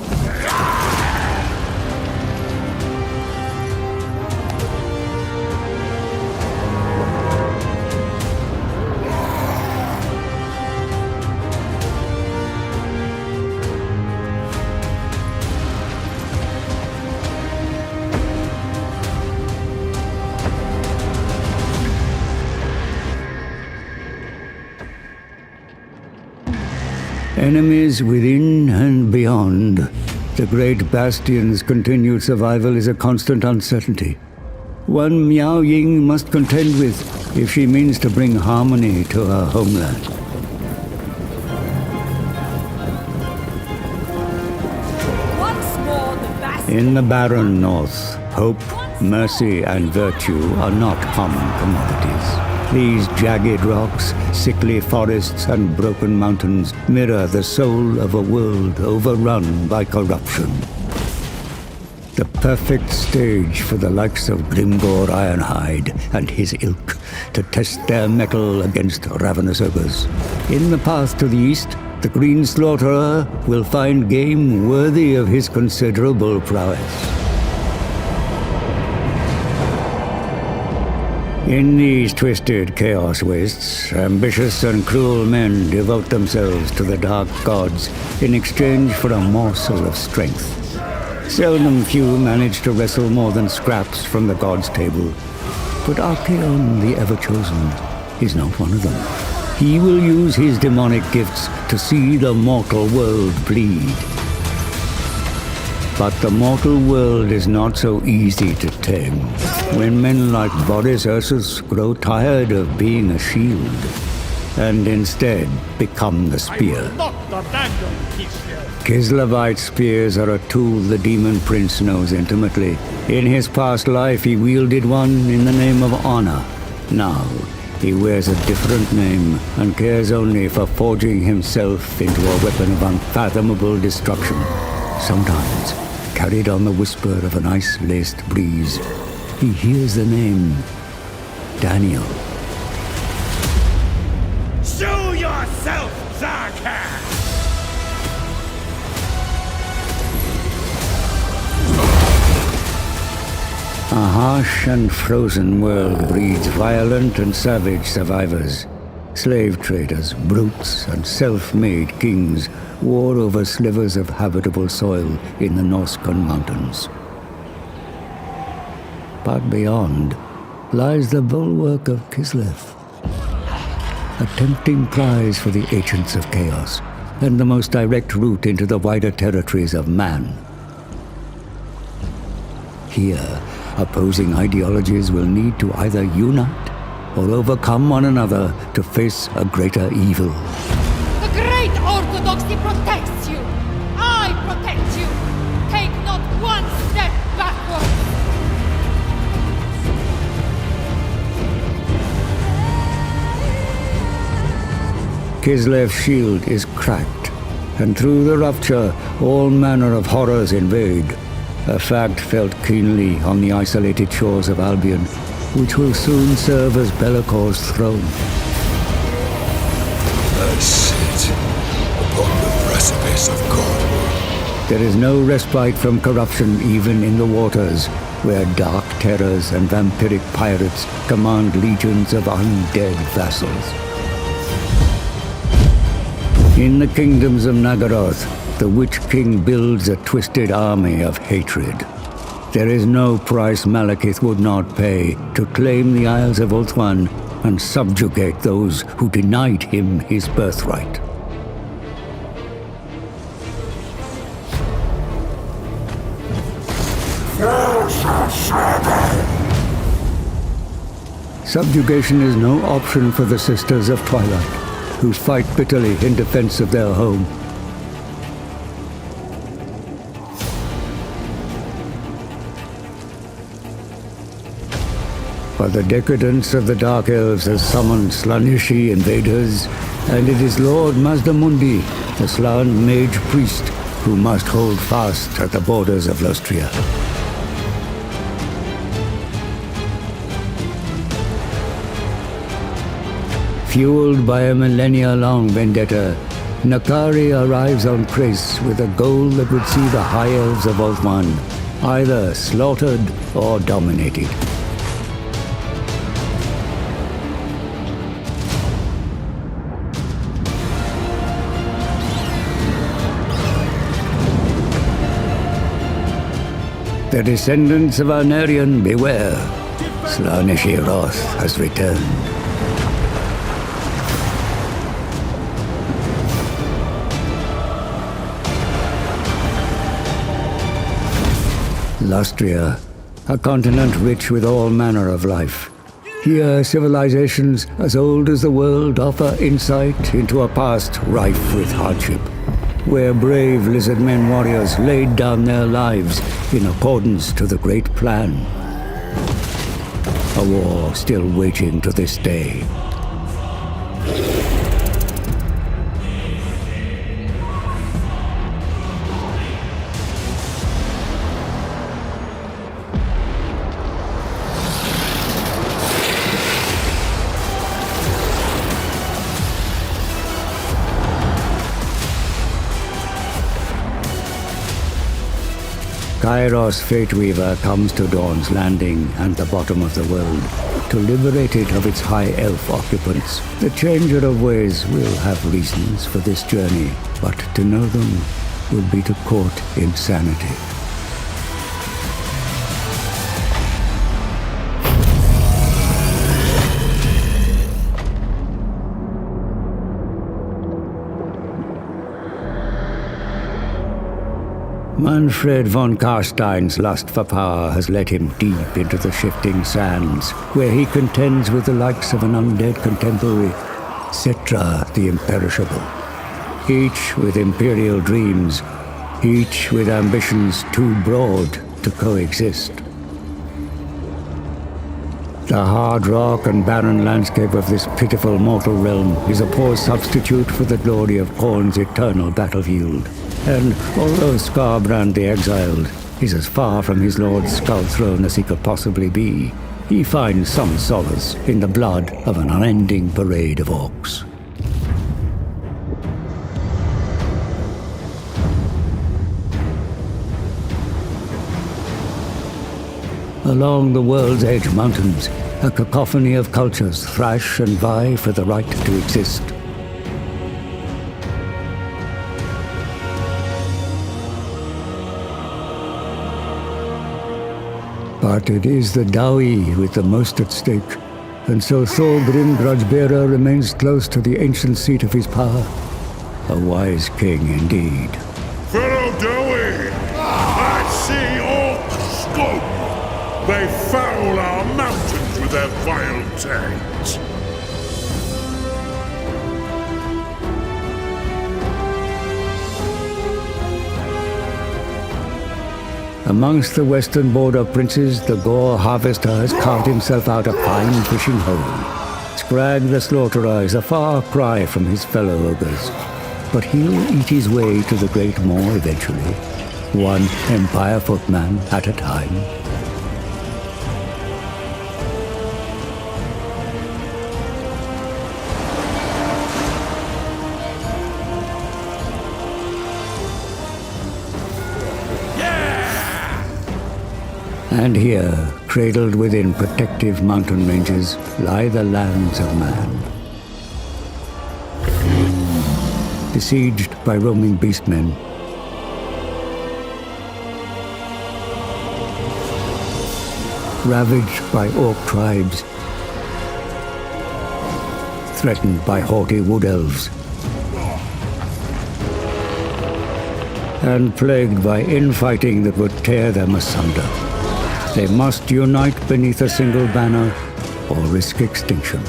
Enemies within and beyond, the great bastion's continued survival is a constant uncertainty. One Miao Ying must contend with if she means to bring harmony to her homeland. In the barren north, hope, mercy, and virtue are not common commodities. These jagged rocks, sickly forests, and broken mountains mirror the soul of a world overrun by corruption. The perfect stage for the likes of Grimgor Ironhide and his ilk to test their mettle against ravenous ogres. In the path to the east, the Green Slaughterer will find game worthy of his considerable prowess. In these twisted chaos wastes, ambitious and cruel men devote themselves to the dark gods in exchange for a morsel of strength. Seldom few manage to wrestle more than scraps from the gods' table. But Archaon, the Ever-Chosen, is not one of them. He will use his demonic gifts to see the mortal world bleed. But the mortal world is not so easy to tame. When men like Boris Ursus grow tired of being a shield, and instead become the spear. Kislevite spears are a tool the Demon Prince knows intimately. In his past life, he wielded one in the name of honor. Now, he wears a different name and cares only for forging himself into a weapon of unfathomable destruction. Sometimes, carried on the whisper of an ice-laced breeze, he hears the name Daniel. Show yourself, Zarkhan! A harsh and frozen world breeds violent and savage survivors. Slave traders, brutes, and self-made kings war over slivers of habitable soil in the Norscan mountains. But beyond lies the bulwark of Kislev, a tempting prize for the Agents of Chaos, and the most direct route into the wider territories of man. Here, opposing ideologies will need to either unite or overcome one another to face a greater evil. The great Orthodoxy protects you! I protect you! Take not one step backward! Kislev's shield is cracked, and through the rupture, all manner of horrors invade. A fact felt keenly on the isolated shores of Albion, which will soon serve as Be'lakor's throne. I sit upon the precipice of God. There is no respite from corruption even in the waters, where dark terrors and vampiric pirates command legions of undead vassals. In the kingdoms of Nagaroth, the Witch King builds a twisted army of hatred. There is no price Malekith would not pay to claim the Isles of Ulthuan and subjugate those who denied him his birthright. Subjugation is no option for the Sisters of Twilight, who fight bitterly in defense of their home. But the decadence of the Dark Elves has summoned Slaneesh invaders, and it is Lord Mazdamundi, the Slan mage priest, who must hold fast at the borders of Lostria. Fueled by a millennia-long vendetta, Nakari arrives on Krace with a goal that would see the High Elves of Ulthuan either slaughtered or dominated. The descendants of Arnerian, beware. Slaneesh wrath has returned. Lostria, a continent rich with all manner of life. Here, civilizations as old as the world offer insight into a past rife with hardship, where brave Lizardmen warriors laid down their lives in accordance to the Great Plan. A war still waging to this day. Kairos Fateweaver comes to Dawn's Landing and the bottom of the world to liberate it of its high elf occupants. The Changer of Ways will have reasons for this journey, but to know them would be to court insanity. Manfred von Karstein's lust for power has led him deep into the shifting sands, where he contends with the likes of an undead contemporary, Cetra the Imperishable. Each with imperial dreams, each with ambitions too broad to coexist. The hard rock and barren landscape of this pitiful mortal realm is a poor substitute for the glory of Khorne's eternal battlefield. And although Skarbrand the Exiled is as far from his lord's skull throne as he could possibly be, he finds some solace in the blood of an unending parade of orcs. Along the World's Edge Mountains, a cacophony of cultures thrash and vie for the right to exist. But it is the Dawi with the most at stake, and so Thorgrim Grudgebearer remains close to the ancient seat of his power. A wise king indeed. Fellow Dawi, I see orc scope. They foul our mountains with their vile taint. Amongst the western border princes, the Gore Harvester has carved himself out a fine fishing hole. Scrag the Slaughterer is a far cry from his fellow ogres, but he'll eat his way to the Great Maw eventually, one Empire footman at a time. And here, cradled within protective mountain ranges, lie the lands of man. Besieged by roaming beastmen, ravaged by orc tribes, threatened by haughty wood elves, and plagued by infighting that would tear them asunder. They must unite beneath a single banner or risk extinction.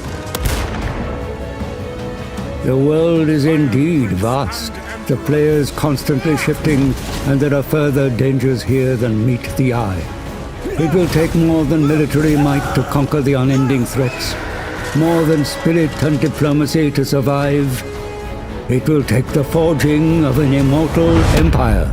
The world is indeed vast, the players constantly shifting, and there are further dangers here than meet the eye. It will take more than military might to conquer the unending threats, more than spirit and diplomacy to survive. It will take the forging of an immortal empire.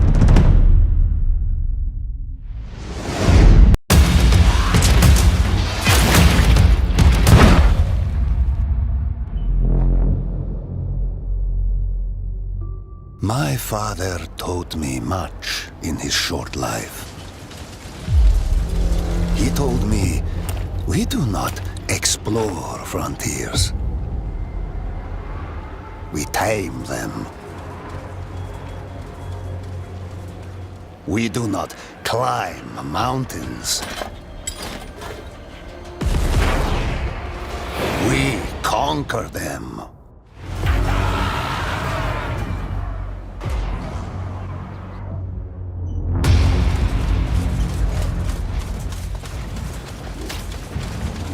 My father taught me much in his short life. He told me, we do not explore frontiers. We tame them. We do not climb mountains. We conquer them.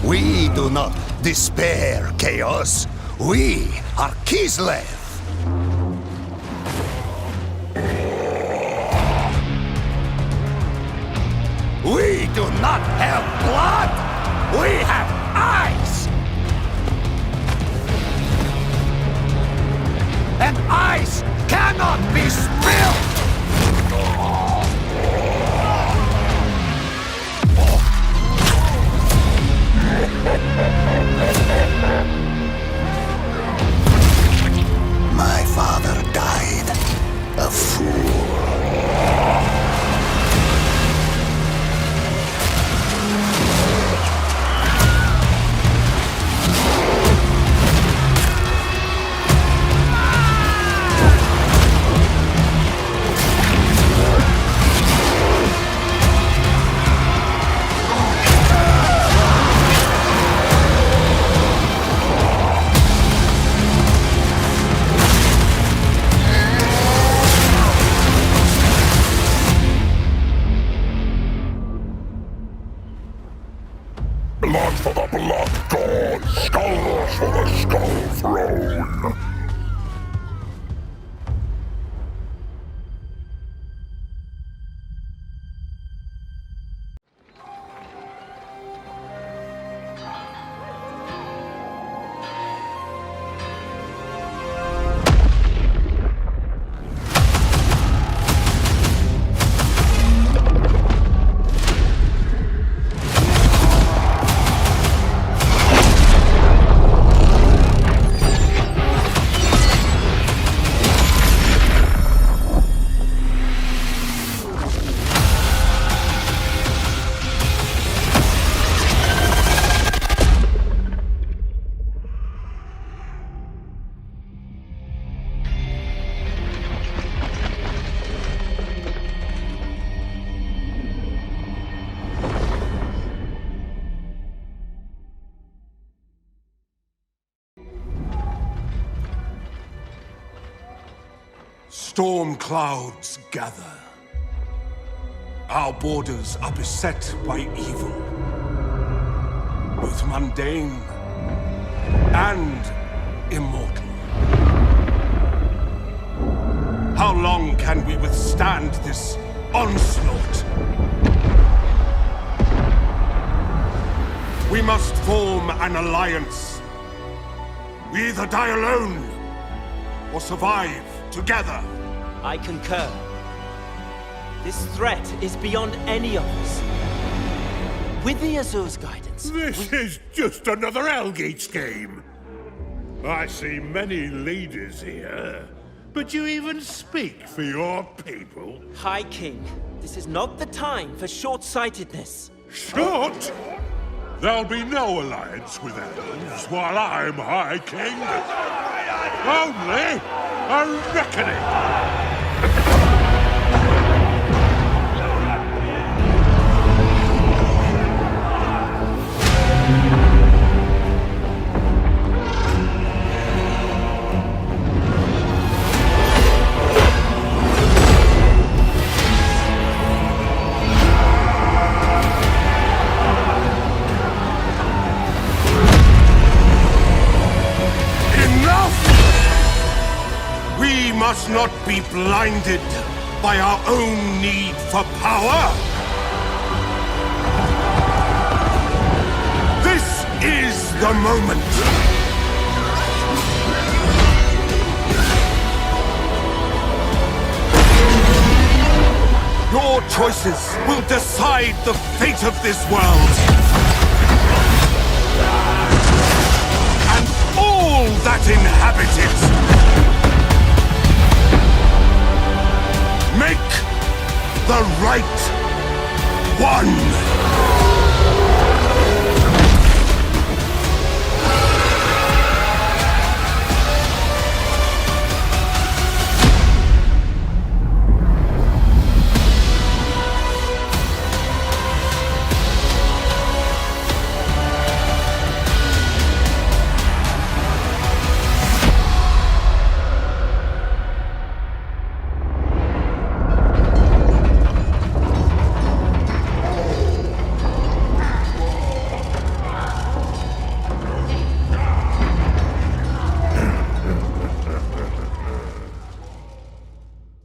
We do not despair, Chaos. We are Kislev. We do not have blood. We have eyes. And eyes cannot be spilled. My father died a fool. Blood for the blood god, skulls for the skull throne. Storm clouds gather. Our borders are beset by evil, both mundane and immortal. How long can we withstand this onslaught? We must form an alliance. We either die alone or survive together. I concur. This threat is beyond any of us. With the Azur's guidance... This is just another Elgates game. I see many leaders here, but you even speak for your people? High King, this is not the time for short-sightedness. Short? There'll be no alliance with Elves while I'm High King. Only a reckoning. must not be blinded by our own need for power. This is the moment. Your choices will decide the fate of this world. And all that inhabit it. Make the right one.